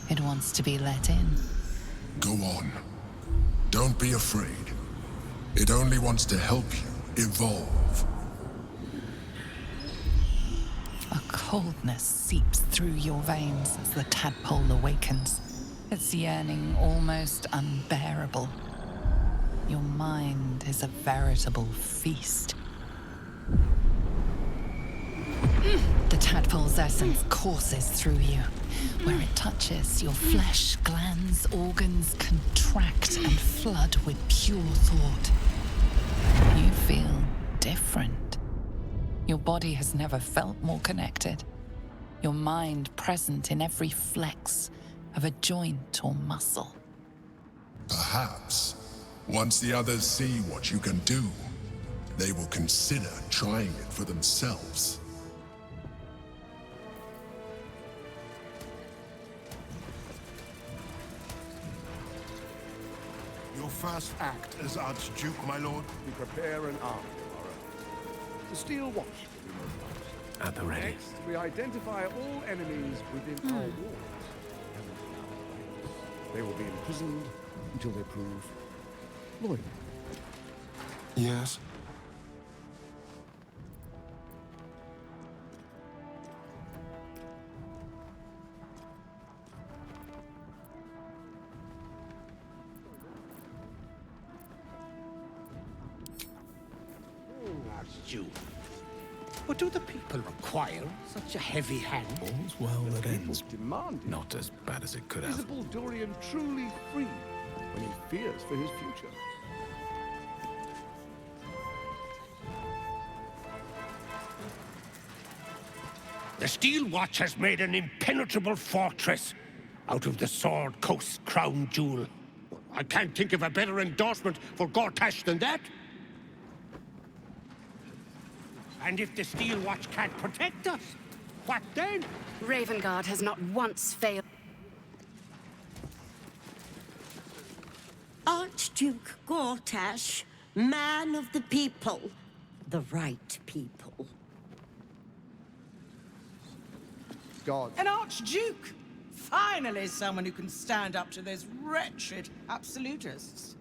It wants to be let in.
Go on. Don't be afraid. It only wants to help you evolve.
A coldness seeps through your veins as the tadpole awakens, its yearning almost unbearable. Your mind is a veritable feast. The tadpole's essence courses through you. Where it touches, your flesh, glands, organs contract and flood with pure thought. You feel different. Your body has never felt more connected. Your mind present in every flex, of a joint or muscle.
Perhaps, once the others see what you can do, they will consider trying it for themselves.
Your first act as Archduke, my lord?
We prepare an army tomorrow. The Steel Watch will be mobilized.
At the ready.
Next, we identify all enemies within our walls. They will be imprisoned until they prove loyal.
Yes?
Archduke. But do the people require such a heavy hand?
All's well that ends.
Demand
Not as bad as it could
Is a
have.
Baldurian truly free when he fears for his future?
The Steel Watch has made an impenetrable fortress out of the Sword Coast crown jewel. I can't think of a better endorsement for Gortash than that. And if the Steel Watch can't protect us, what then?
Ravengard has not once failed.
Archduke Gortash, man of the people, the right people.
God.
An Archduke! Finally, someone who can stand up to those wretched absolutists.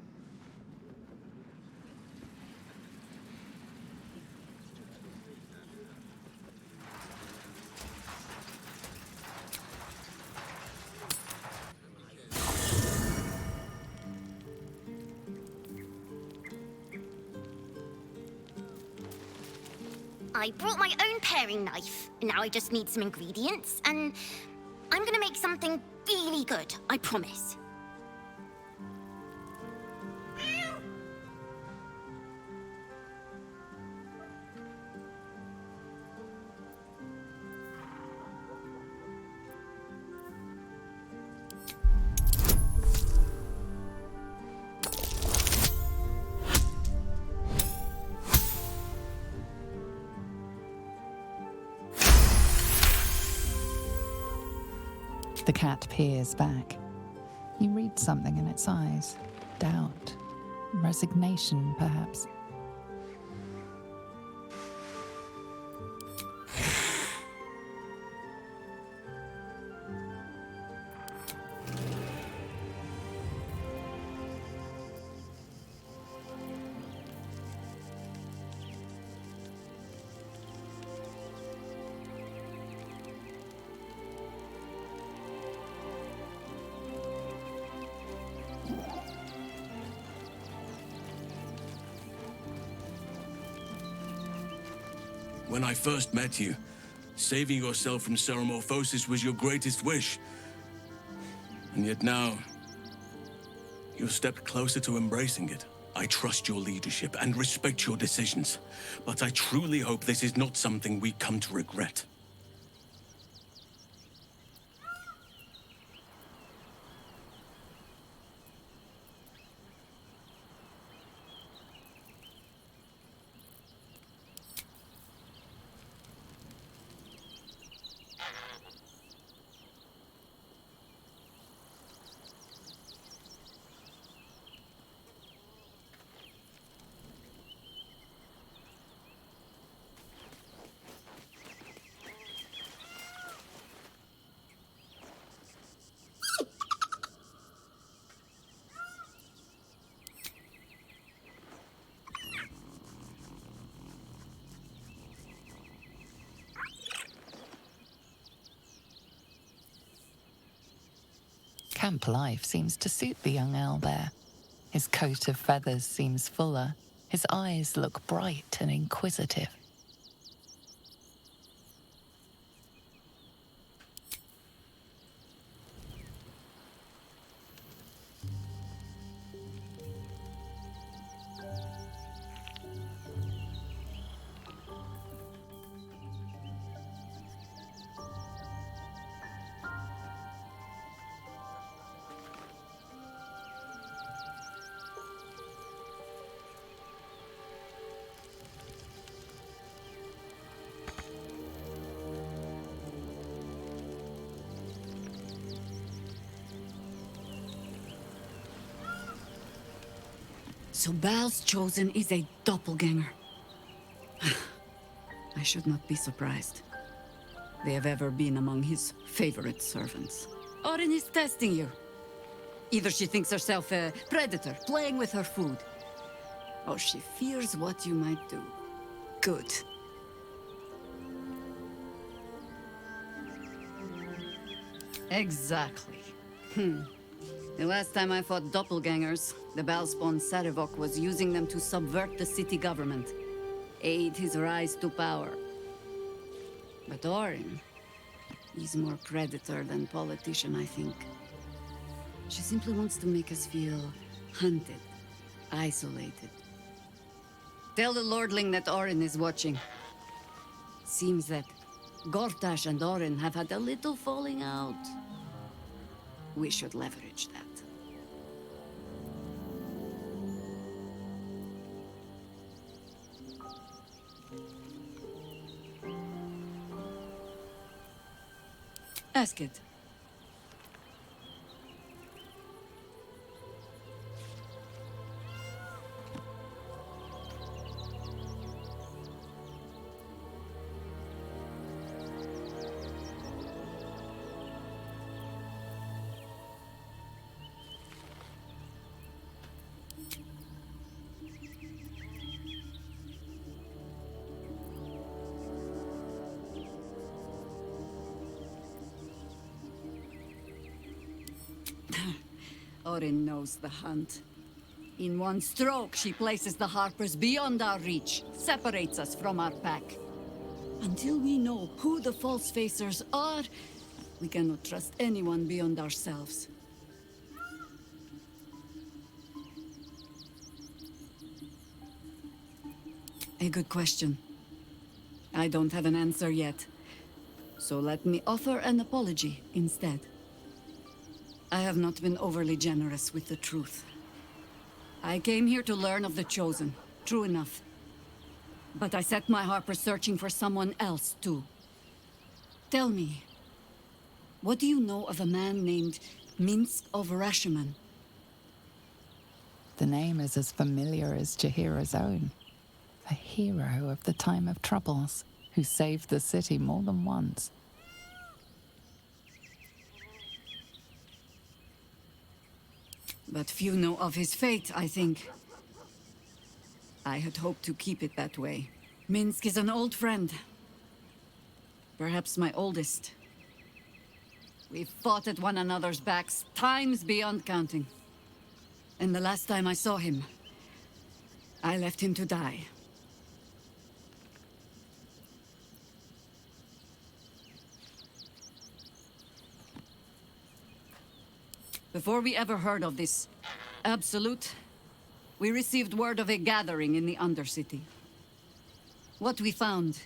I brought my own paring knife. Now I just need some ingredients, and I'm gonna make something really good, I promise.
The cat peers back. You read something in its eyes. Doubt. Resignation, perhaps.
When I first met you, saving yourself from ceremorphosis was your greatest wish. And yet now, you've stepped closer to embracing it. I trust your leadership and respect your decisions, but I truly hope this is not something we come to regret. Camp life seems to suit the young owlbear. His coat of feathers seems fuller. His eyes look bright and inquisitive.
So Bal's chosen is a doppelganger. I should not be surprised. They have ever been among his favorite servants. Orin is testing you. Either she thinks herself a predator, playing with her food, or she fears what you might do. Good. Exactly. The last time I fought doppelgangers, the Balspawn Sarevok was using them to subvert the city government, aid his rise to power. But Orin, he's more predator than politician, I think. She simply wants to make us feel hunted, isolated. Tell the Lordling that Orin is watching. Seems that Gortash and Orin have had a little falling out. We should leverage that. Ask it. Orin knows the hunt. In one stroke, she places the Harpers beyond our reach, separates us from our pack. Until we know who the false facers are, we cannot trust anyone beyond ourselves. A good question. I don't have an answer yet. So let me offer an apology instead. I have not been overly generous with the truth. I came here to learn of the Chosen, true enough. But I set my Harper searching for someone else, too. Tell me, what do you know of a man named Minsk of Rashiman?
The name is as familiar as Jahira's own. A hero of the time of troubles, who saved the city more than once.
But few know of his fate, I think. I had hoped to keep it that way. Minsk is an old friend. Perhaps my oldest. We've fought at one another's backs, times beyond counting. And the last time I saw him, I left him to die. Before we ever heard of this Absolute, we received word of a gathering in the Undercity. What we found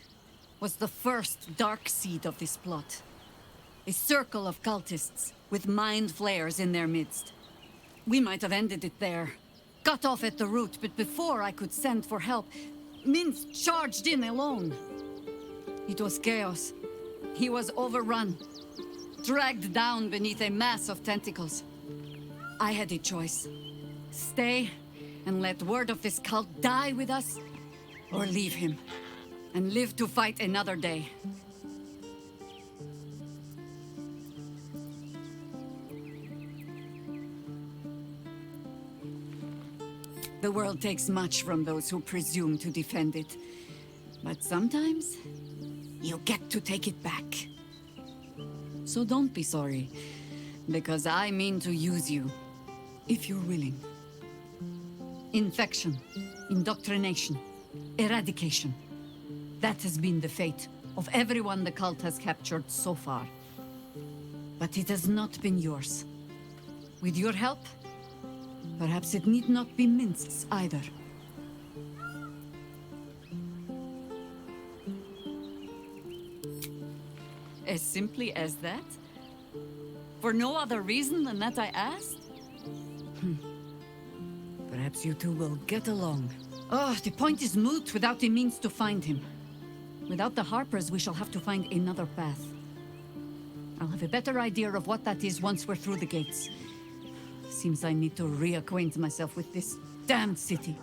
was the first dark seed of this plot. A circle of cultists with mind flayers in their midst. We might have ended it there, cut off at the root, but before I could send for help, Minsk charged in alone. It was chaos. He was overrun, dragged down beneath a mass of tentacles. I had a choice. Stay and let word of this cult die with us, or leave him and live to fight another day. The world takes much from those who presume to defend it. But sometimes, you get to take it back. So don't be sorry, because I mean to use you. If you're willing. Infection, indoctrination, eradication. That has been the fate of everyone the cult has captured so far. But it has not been yours. With your help, perhaps it need not be Minsk's either. As simply as that? For no other reason than that I asked? Perhaps you two will get along. Oh, the point is moot without the means to find him. Without the Harpers, we shall have to find another path. I'll have a better idea of what that is once we're through the gates. Seems I need to reacquaint myself with this damned city.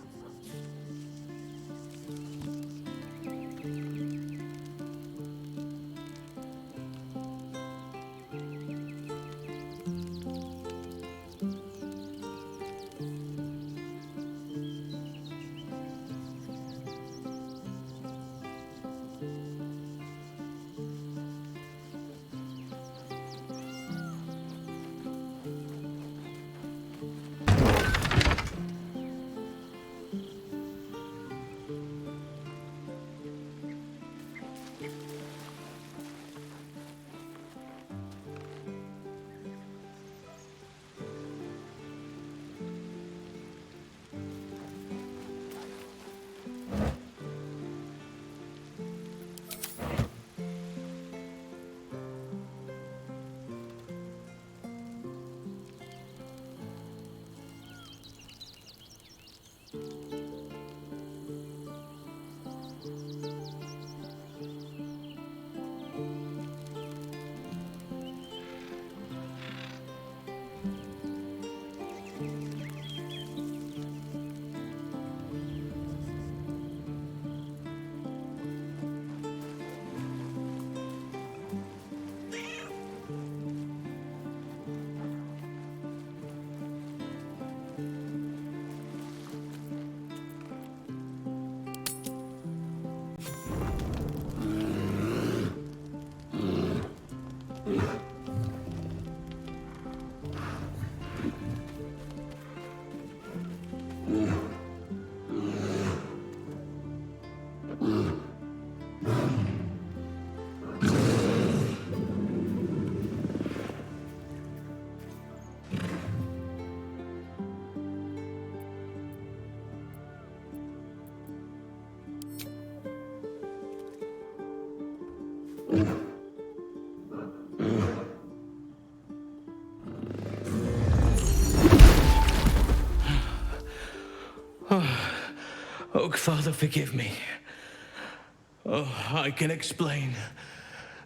Oh, Father, forgive me. Oh, I can explain.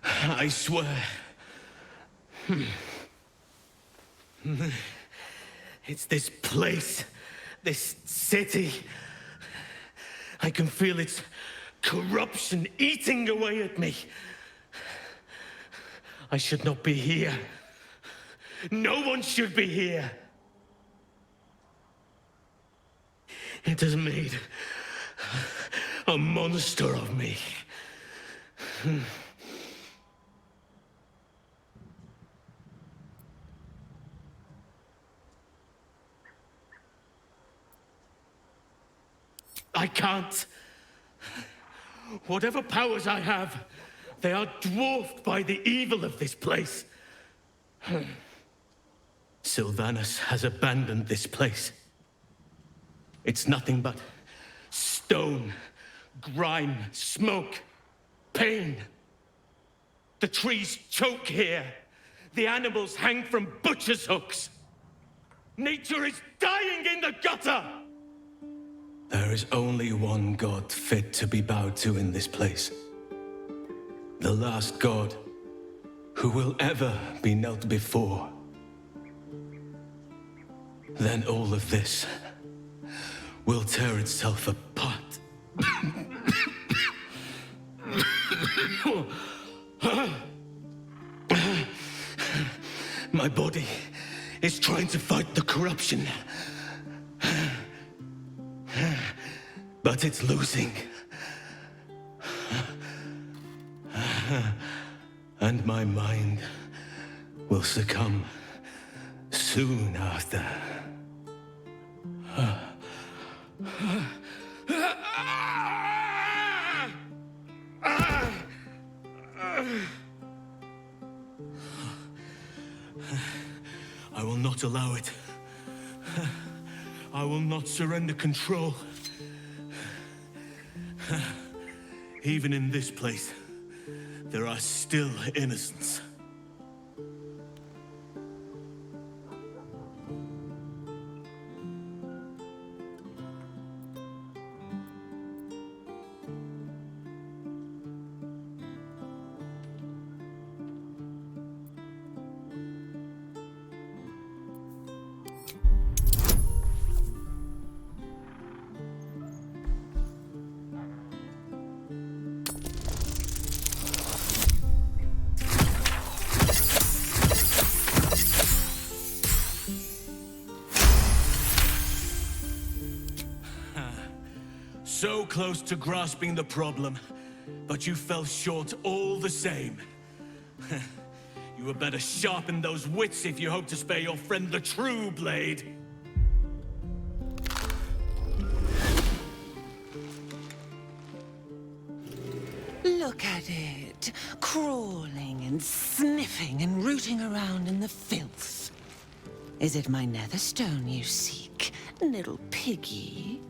I swear. It's this place, this city. I can feel its corruption eating away at me. I should not be here. No one should be here. It has made a monster of me. I can't. Whatever powers I have, they are dwarfed by the evil of this place. Sylvanus has abandoned this place. It's nothing but stone, grime, smoke, pain. The trees choke here. The animals hang from butcher's hooks. Nature is dying in the gutter! There is only one god fit to be bowed to in this place. The last god who will ever be knelt before. Then all of this will tear itself apart. My body is trying to fight the corruption. But it's losing. And my mind will succumb soon after. I will not allow it. I will not surrender control. Even in this place, there are still innocents. close to grasping the problem, but you fell short all the same. You had better sharpen those wits if you hope to spare your friend the true blade.
Look at it, crawling and sniffing and rooting around in the filth. Is it my netherstone you seek, little piggy?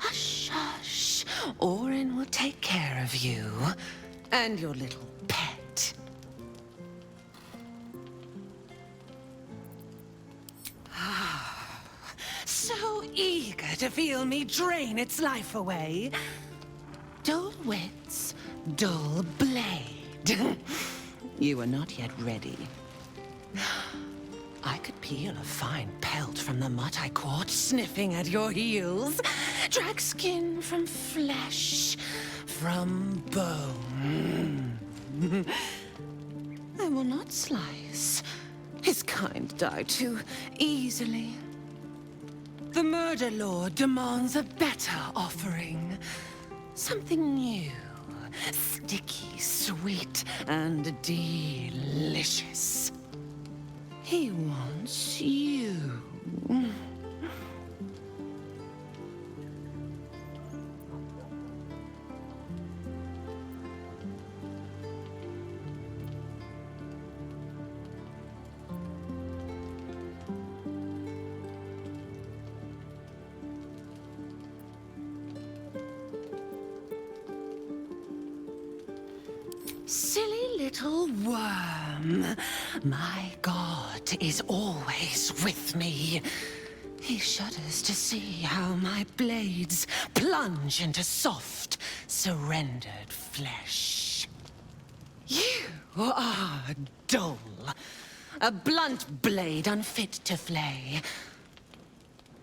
Hush, hush. Orin will take care of you and your little pet. So eager to feel me drain its life away. Dull wits, dull blade. You are not yet ready. I could peel a fine pelt from the mutt I caught sniffing at your heels. Drag skin from flesh, from bone. I will not slice. His kind die too easily. The Murder Lord demands a better offering. Something new, sticky, sweet, and delicious. He wants you. Silly little worm. My God is always with me. He shudders to see how my blades plunge into soft, surrendered flesh. You are dull. A blunt blade unfit to flay.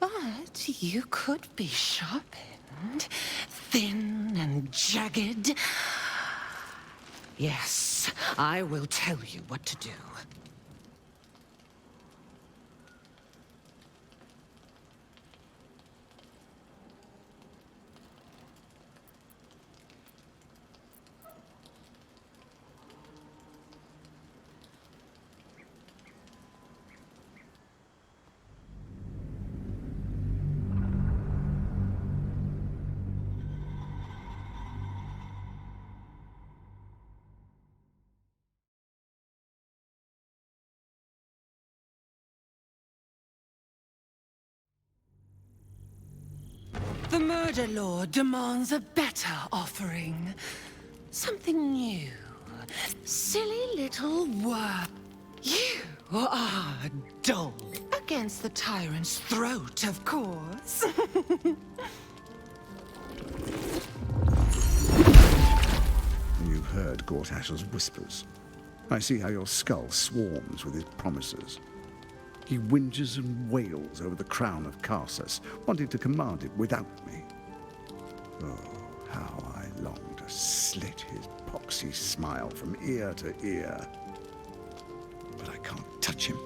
But you could be sharpened, thin and jagged. Yes, I will tell you what to do. The Murder Lord demands a better offering. Something new. Silly little worm. You are dull. Against the tyrant's throat, of course.
You heard Gortash's whispers. I see how your skull swarms with his promises. He whinges and wails over the crown of Karsus, wanting to command it without me. Oh, how I long to slit his poxy smile from ear to ear. But I can't touch him.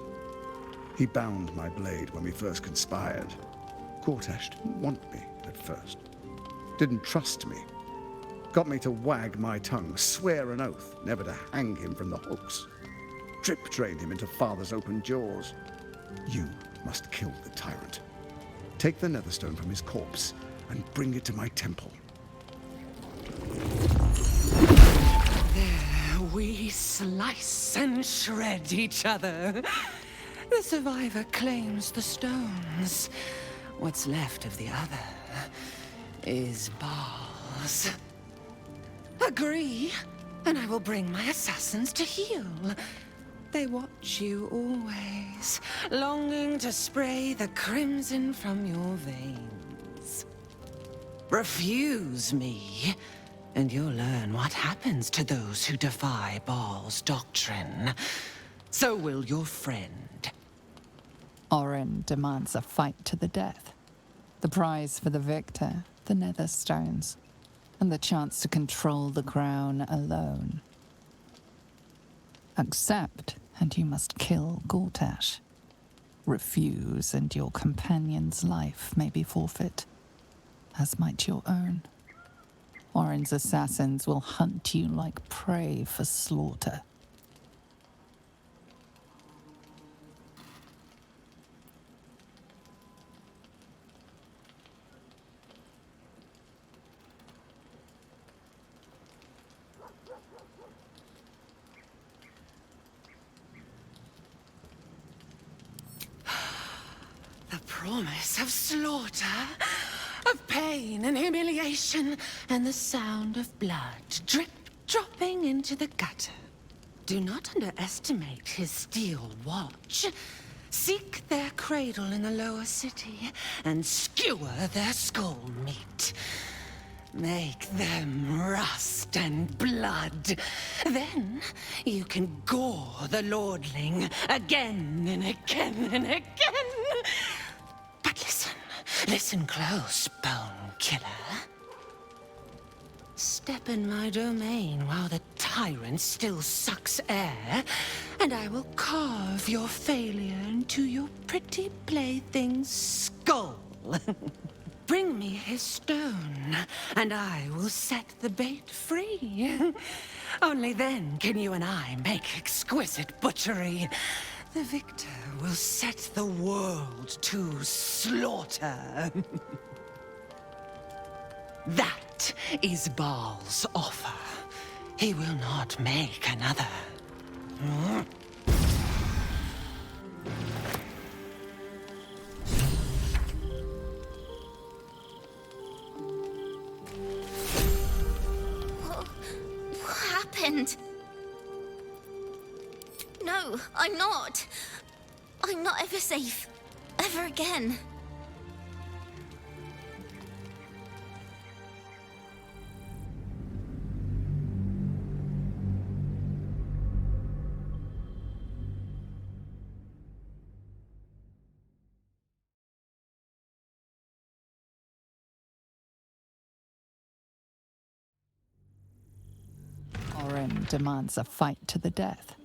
He bound my blade when we first conspired. Gortash didn't want me at first. Didn't trust me. Got me to wag my tongue, swear an oath never to hang him from the hooks. Drip-drained him into father's open jaws. You must kill the tyrant. Take the netherstone from his corpse and bring it to my temple.
There we slice and shred each other. The survivor claims the stones. What's left of the other is bars. Agree, and I will bring my assassins to heal. They watch you always, longing to spray the crimson from your veins. Refuse me, and you'll learn what happens to those who defy Baal's doctrine. So will your friend.
Orin demands a fight to the death. The prize for the victor, the Netherstones, and the chance to control the crown alone. Accept, and you must kill Gortash. Refuse, and your companion's life may be forfeit. as might your own. Orin's assassins will hunt you like prey for slaughter.
The promise of slaughter, of pain and humiliation, and the sound of blood dropping into the gutter. Do not underestimate his steel watch. Seek their cradle in the lower city and skewer their skull meat. Make them rust and blood. Then you can gore the lordling again and again and again. But listen close, Bone Killer. Step in my domain while the tyrant still sucks air, and I will carve your failure into your pretty plaything's skull. Bring me his stone, and I will set the bait free. Only then can you and I make exquisite butchery. The victor will set the world to slaughter. That is Baal's offer. He will not make another.
What happened? No, I'm not. I'm not ever safe. Ever again.
Orin demands a fight to the death.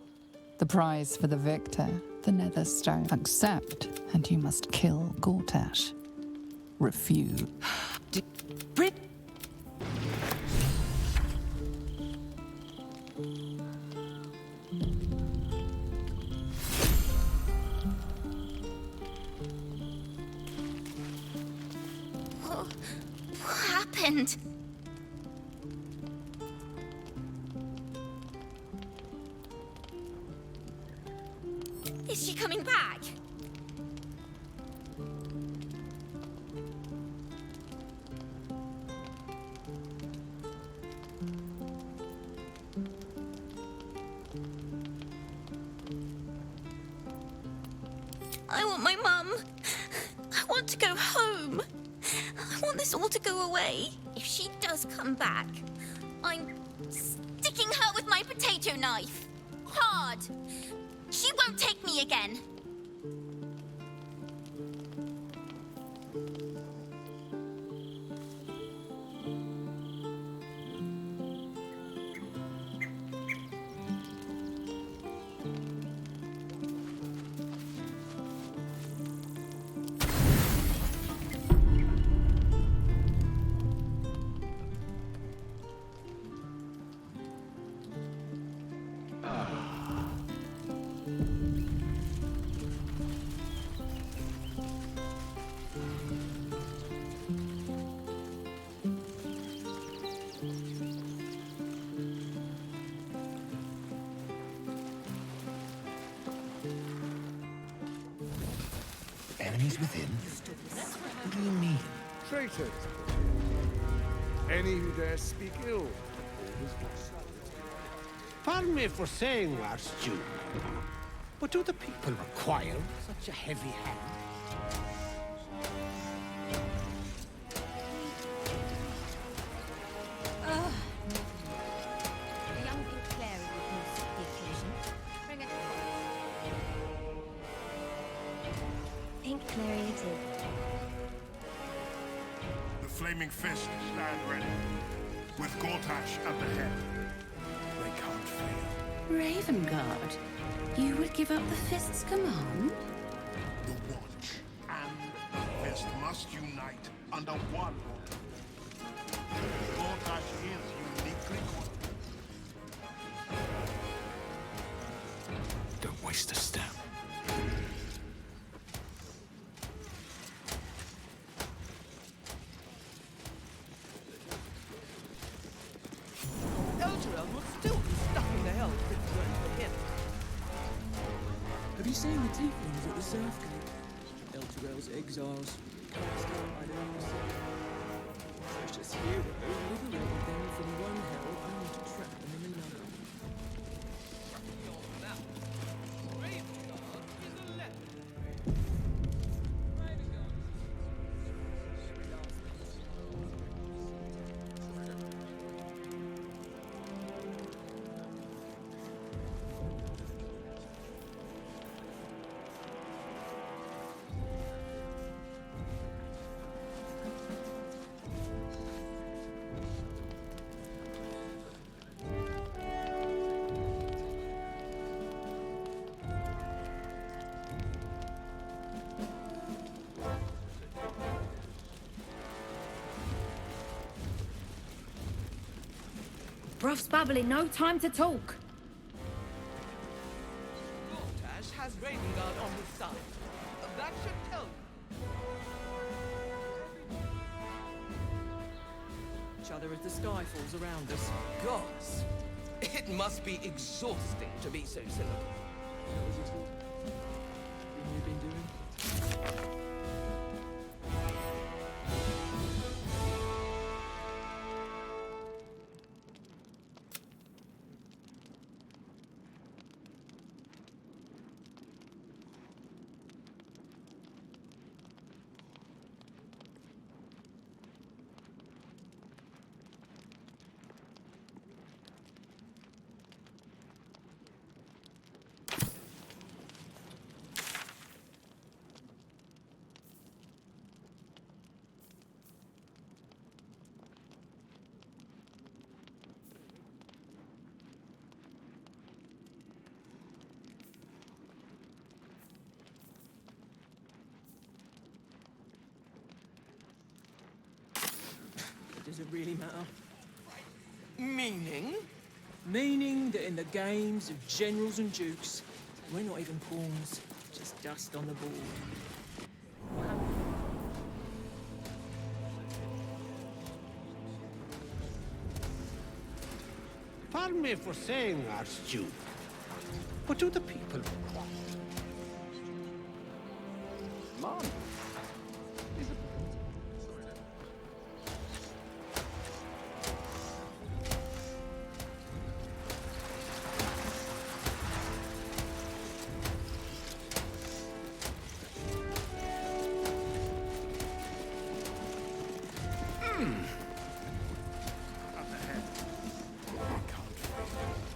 The prize for the victor, the nether stone. Accept, and you must kill Gortash. Refuse.
What happened? Is she coming back? I want my mum. I want to go home. I want this all to go away. If she does come back, I'm sticking her with my potato knife. Hard. She won't take me again.
Enemies within? What do you mean?
Traitors. Any who dare speak ill.
Pardon me for saying that, Stu, but do the people require such a heavy hand?
A young pink cleric would not suit the occasion. Bring it. Pink cleric it is.
The Flaming Fist stand ready, with Gortash at the head. They can't fail.
Ravengard, you would give up the Fist's command?
The Watch and the East must unite under one order. Gortash is uniquely
Don't waste a step.
Elturel will still be stuck in the hell if it weren't for him.
Have you seen the tieflings at the Surf Gate? Elturel's exiles, cast out by their own city. Precious hero liberated them from one hell only to trap them in another.
Bruff's babbling, no time to talk.
Gortash has Ravengard on his side. That should tell you.
Each other as the sky falls around us.
Gods, it must be exhausting to be so cynical.
What was it all? What you've been doing? Does it really matter?
Meaning?
Meaning that in the games of generals and dukes, we're not even pawns, just dust on the board.
Pardon me for saying, Archduke, but do the people want?
Mom.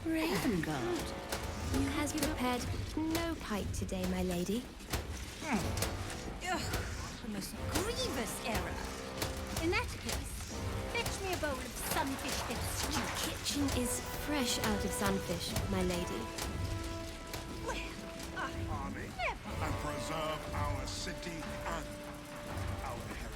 Ravengard, has prepared no pipe today, my lady.
Ugh, the most grievous error. In that case, fetch me a bowl of sunfish head stew.
The kitchen is fresh out of sunfish, my lady.
army and preserve our city and our heritage.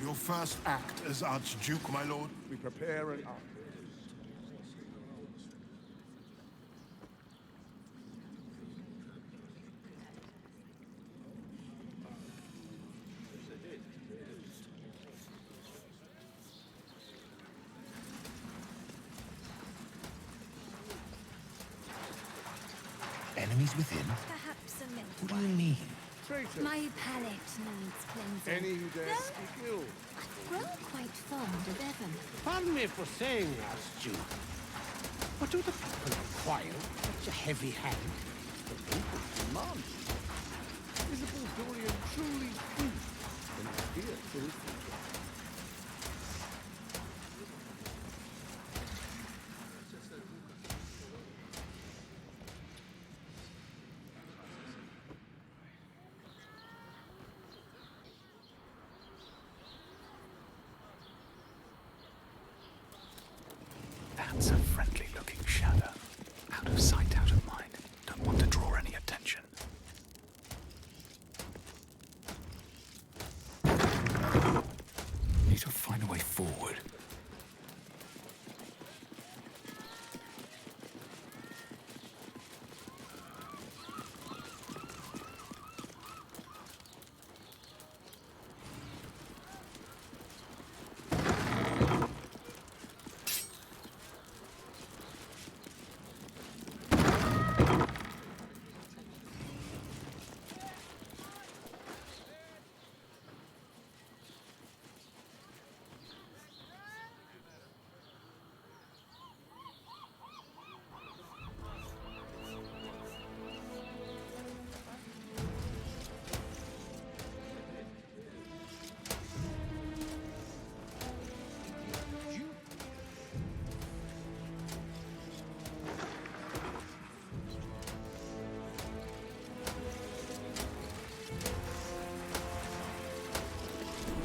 Your first act as Archduke, my lord?
We prepare an army.
Enemies within?
Perhaps a little.
What do you mean?
My palate needs cleansing.
Any who dare speak ill.
I've grown quite fond of Evan.
Pardon me for saying, Archduke, but do the people require such a heavy hand?
The people demand it. Is a Baldurian truly free from fear for his future?
That's a friendly-looking shadow. Out of sight, out of mind. Don't want to draw any attention. Need to find a way forward.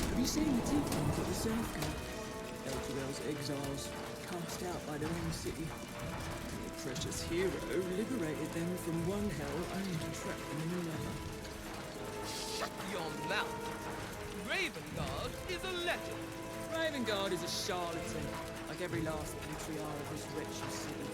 Have you seen the tieflings at the Southgate? Elturel's exiles, cast out by their own city. Their precious hero liberated them from one hell only to trap them in another.
Shut your mouth! Ravengard is a legend!
Ravengard is a charlatan, like every last patriarch of this wretched city.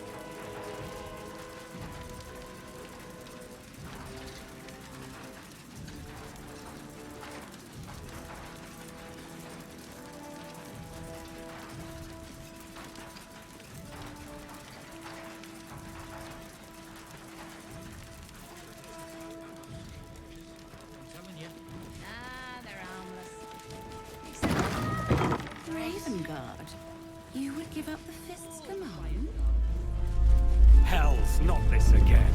Ravengard, you would give up the fist's command?
Hells, not this again.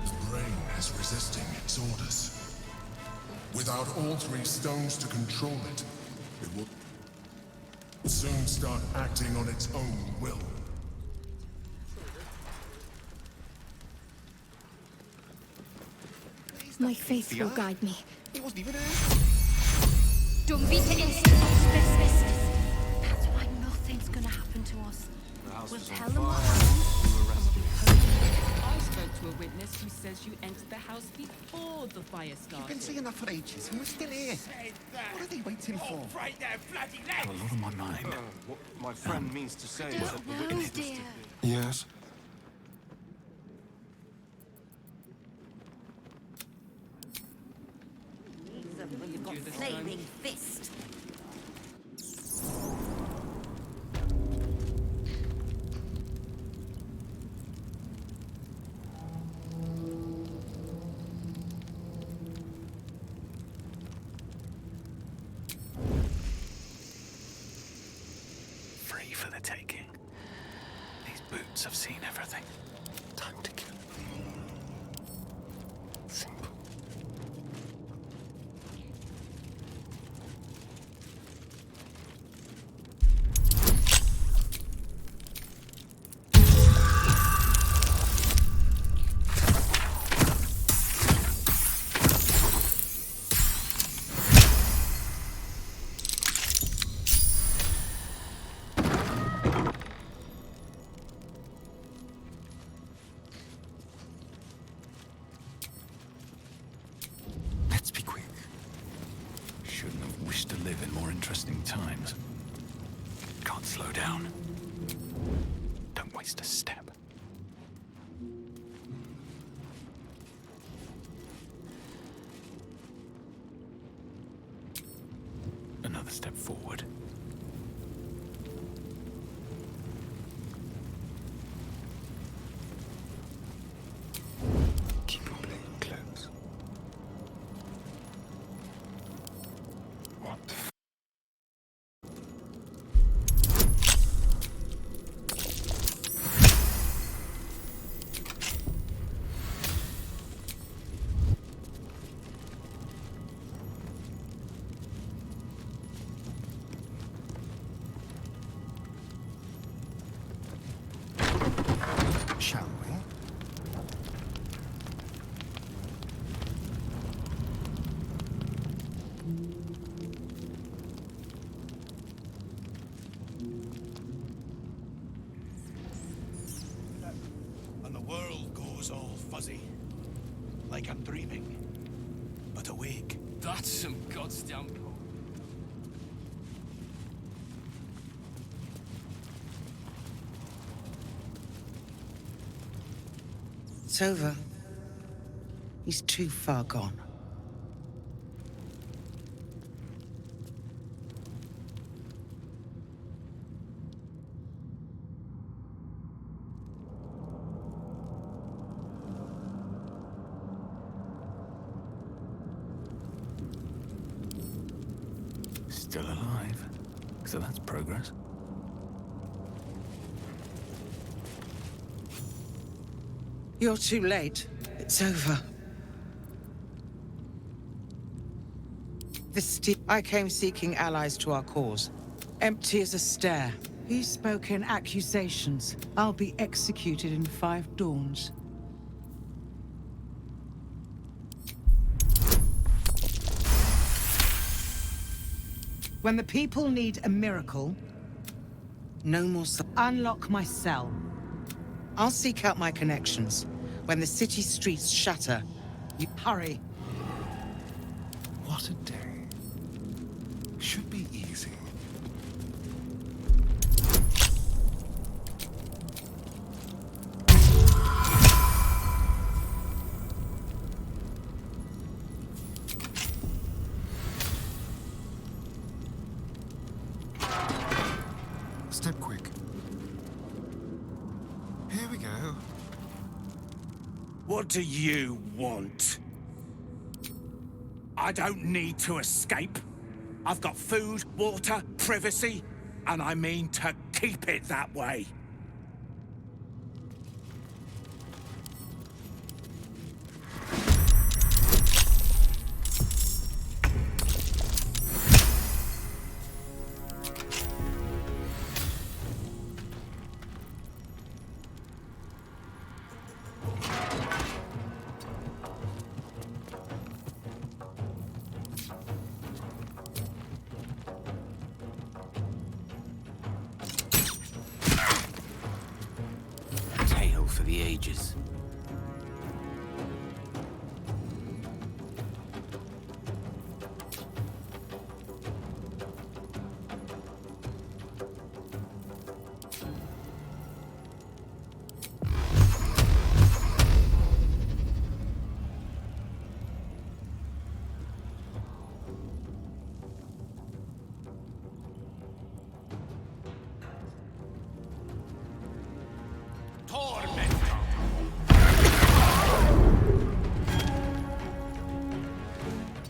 The brain is resisting its orders. Without all three stones to control it, it will soon start acting on its own will.
My faith will guide me.
It wasn't even
Don't be That's why nothing's gonna happen to us. We'll tell them what happened.
I spoke to a witness who says you entered the house before the fire started.
You've been seeing that for ages, and we're still here. What are they waiting for?
Right there, bloody
Got a lot on my mind.
What my friend means to say is that the
No,
witness...
dear.
Yes?
You've got flaming fist.
Free for the taking. These boots have seen everything.
Time to kill. Simple.
Let's be quick. Shouldn't have wished to live in more interesting times. Can't slow down. Don't waste a step. Another step forward.
Keep your blade close. What the f...
was all fuzzy. Like I'm dreaming, but awake.
That's some goddamn.
It's over. He's too far gone.
Still alive. So that's progress.
You're too late. It's over. I came seeking allies to our cause. Empty as a stare.
He's spoken accusations. I'll be executed in 5 dawns. When the people need a miracle,
no more.
Unlock my cell.
I'll seek out my connections. When the city streets shatter, you
hurry.
What a day. Should be easy.
Step quick. Here we go.
What do you want? I don't need to escape. I've got food, water, privacy, and I mean to keep it that way.
For the ages.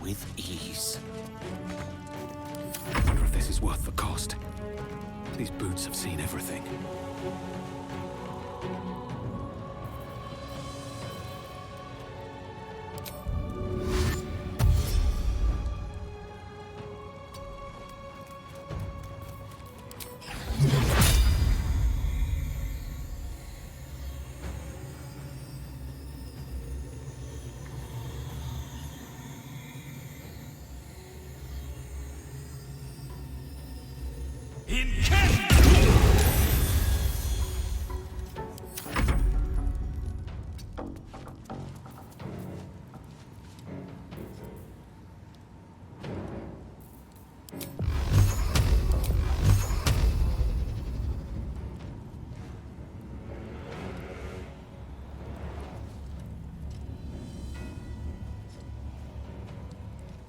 With ease.
I wonder if this is worth the cost. These boots have seen everything.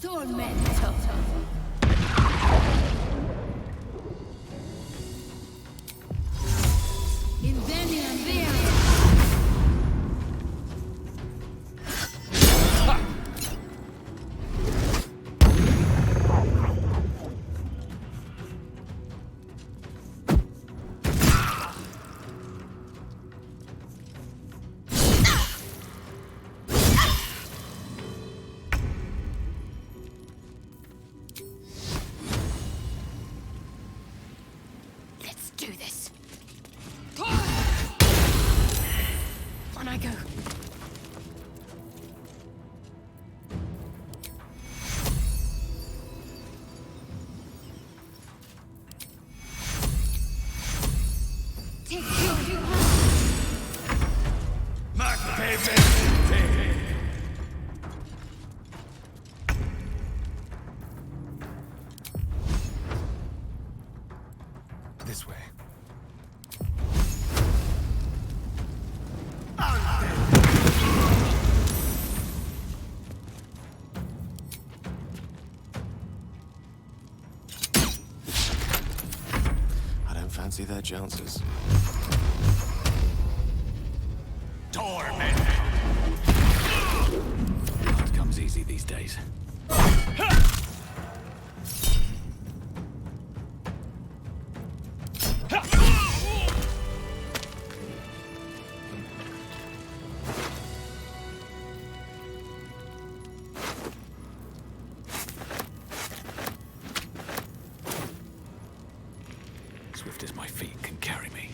Tormento. Inveniam via.
This way.
I don't fancy their chances.
Torment! Blood comes easy these days. Swift as my feet can carry me.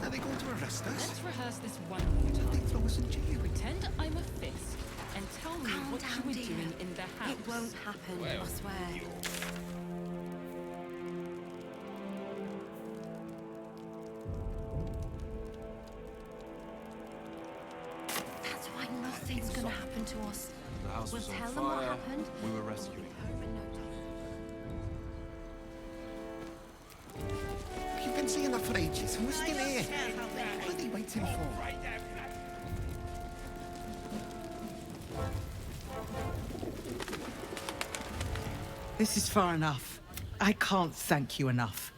Are they going to arrest us?
Let's rehearse this one more time.
They throw us in jail.
Pretend I'm a fist and tell me
Calm
what
down,
you were
dear.
doing in the house.
It won't happen, I swear. That's why nothing's gonna happen to us.
The house
We'll
was on
tell them what
fire.
happened.
We were rescuing.
You've been saying that for ages, and we're still here. What are they waiting for?
This is far enough. I can't thank you enough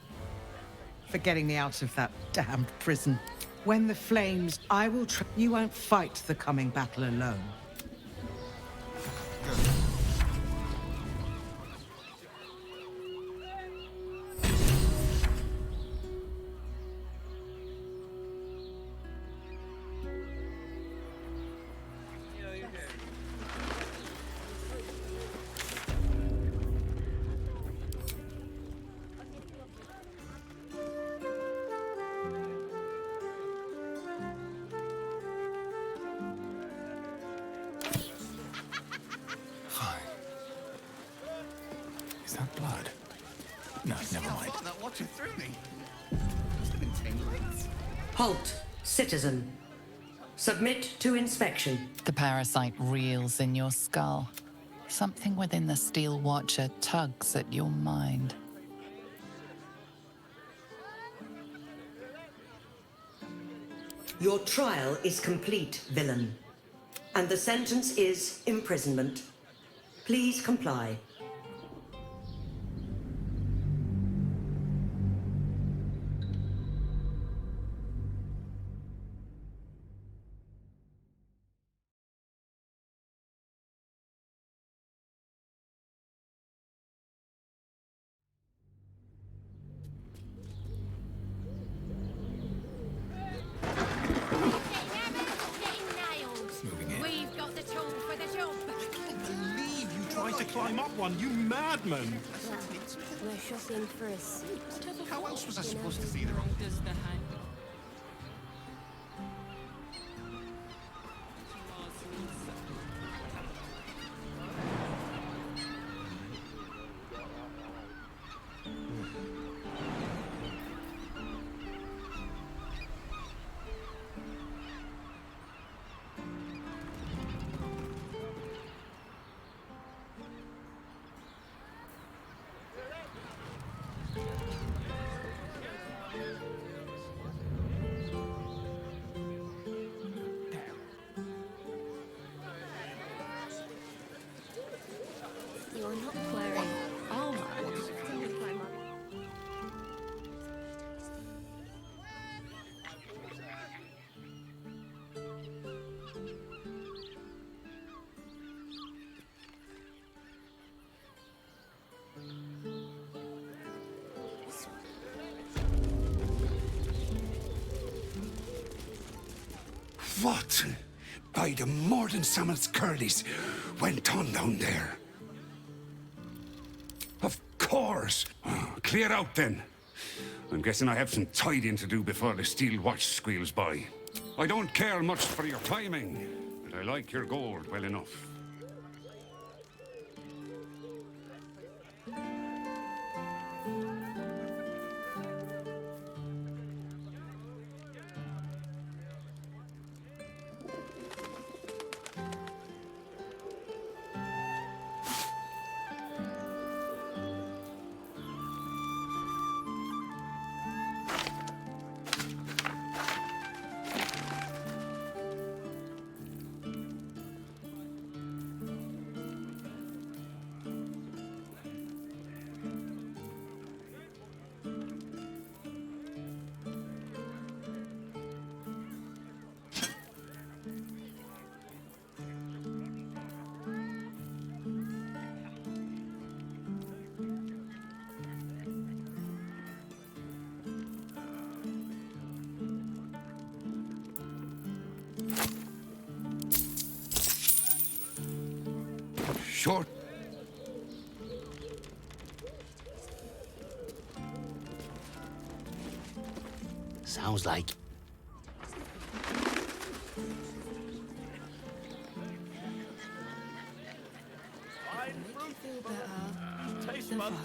for getting me out of that damned prison. When the flames, I will you won't fight the coming battle alone.
Is that blood? No, never mind.
That watching through me. Must have been 10 minutes.
Halt, citizen. Submit to inspection.
The parasite reels in your skull. Something within the Steel Watcher tugs at your mind.
Your trial is complete, villain. And the sentence is imprisonment. Please comply.
We've got the tool for the job.
Believe you tried to climb up one, you madman!
We're shopping for a suit.
How else was I supposed to see the road?
Does the hang?
You're not wearing. Oh my.
What, by the Morden Sammel's curlies, went on down there? Of course. Clear out then. I'm guessing I have some tidying to do before the steel watch squeals by. I don't care much for your timing, but I like your gold well enough. Short.
Sounds like.
Taste buds.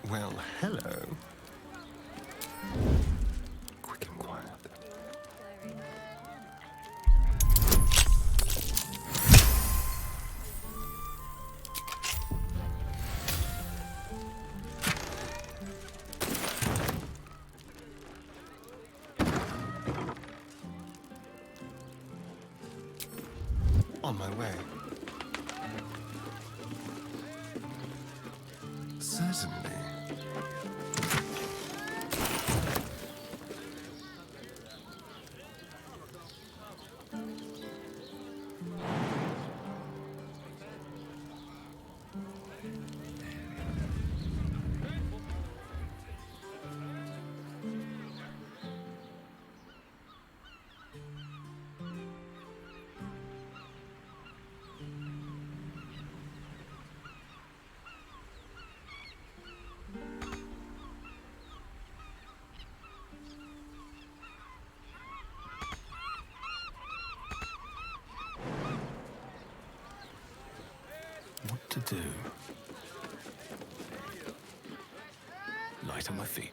Well, hello. Quick and quiet. On my way. Certainly.
What to do? Light on my feet.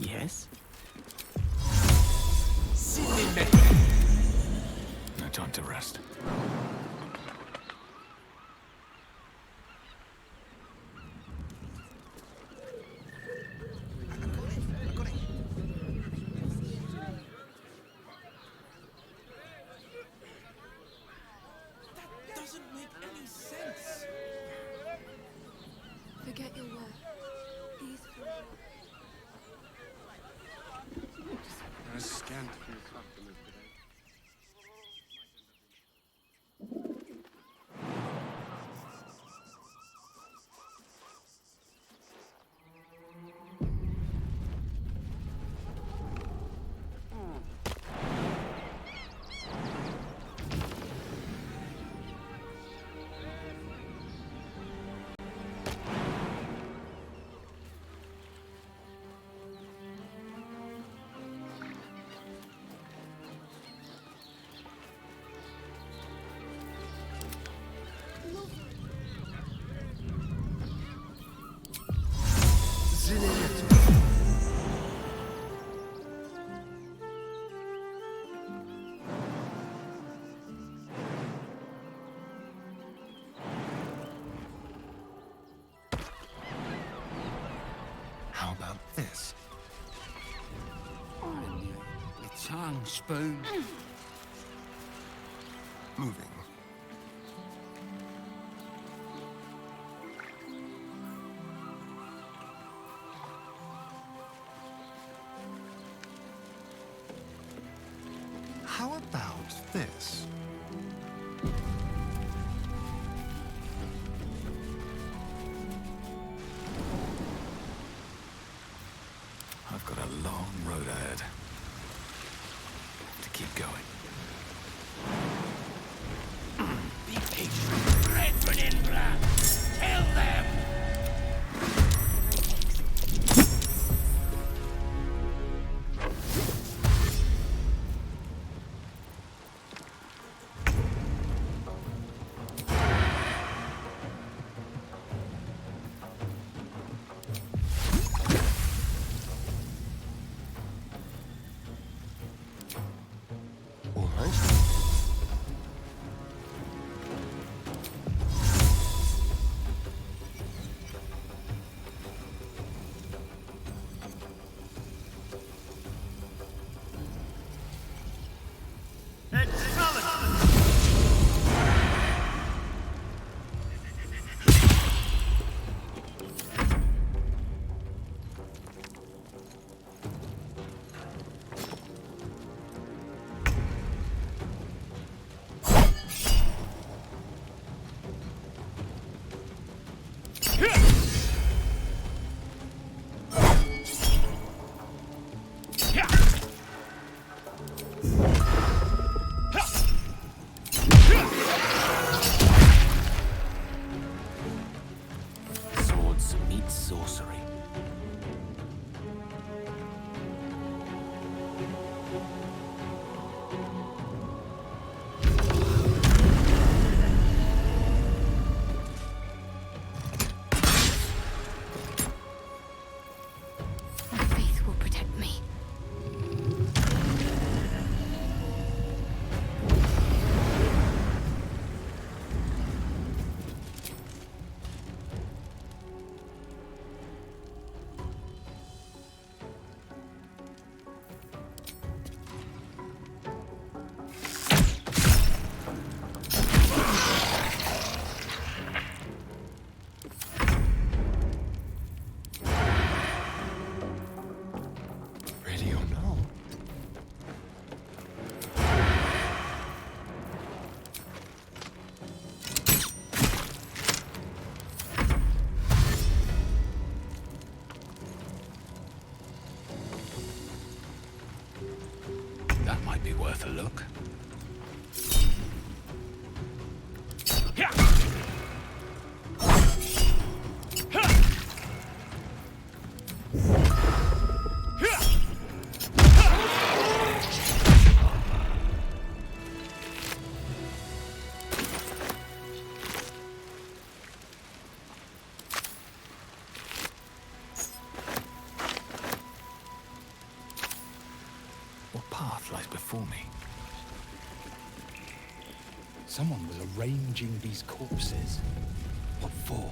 Yes?
No time to rest.
Doesn't make any sense.
Forget your work. These
I scanned a few customers today.
How about this?
The tongue spoon.
Moving. What's this?
I've got a long road ahead. Have to keep going.
Be patient. Redford in blood. Tell them.
Swords meet sorcery.
My faith will protect me.
Ready or not?
That might be worth a look. What path lies before me?
Someone was arranging these corpses. What for?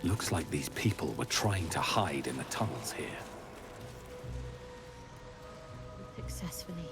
Looks like these people were trying to hide in the tunnels here.
Successfully.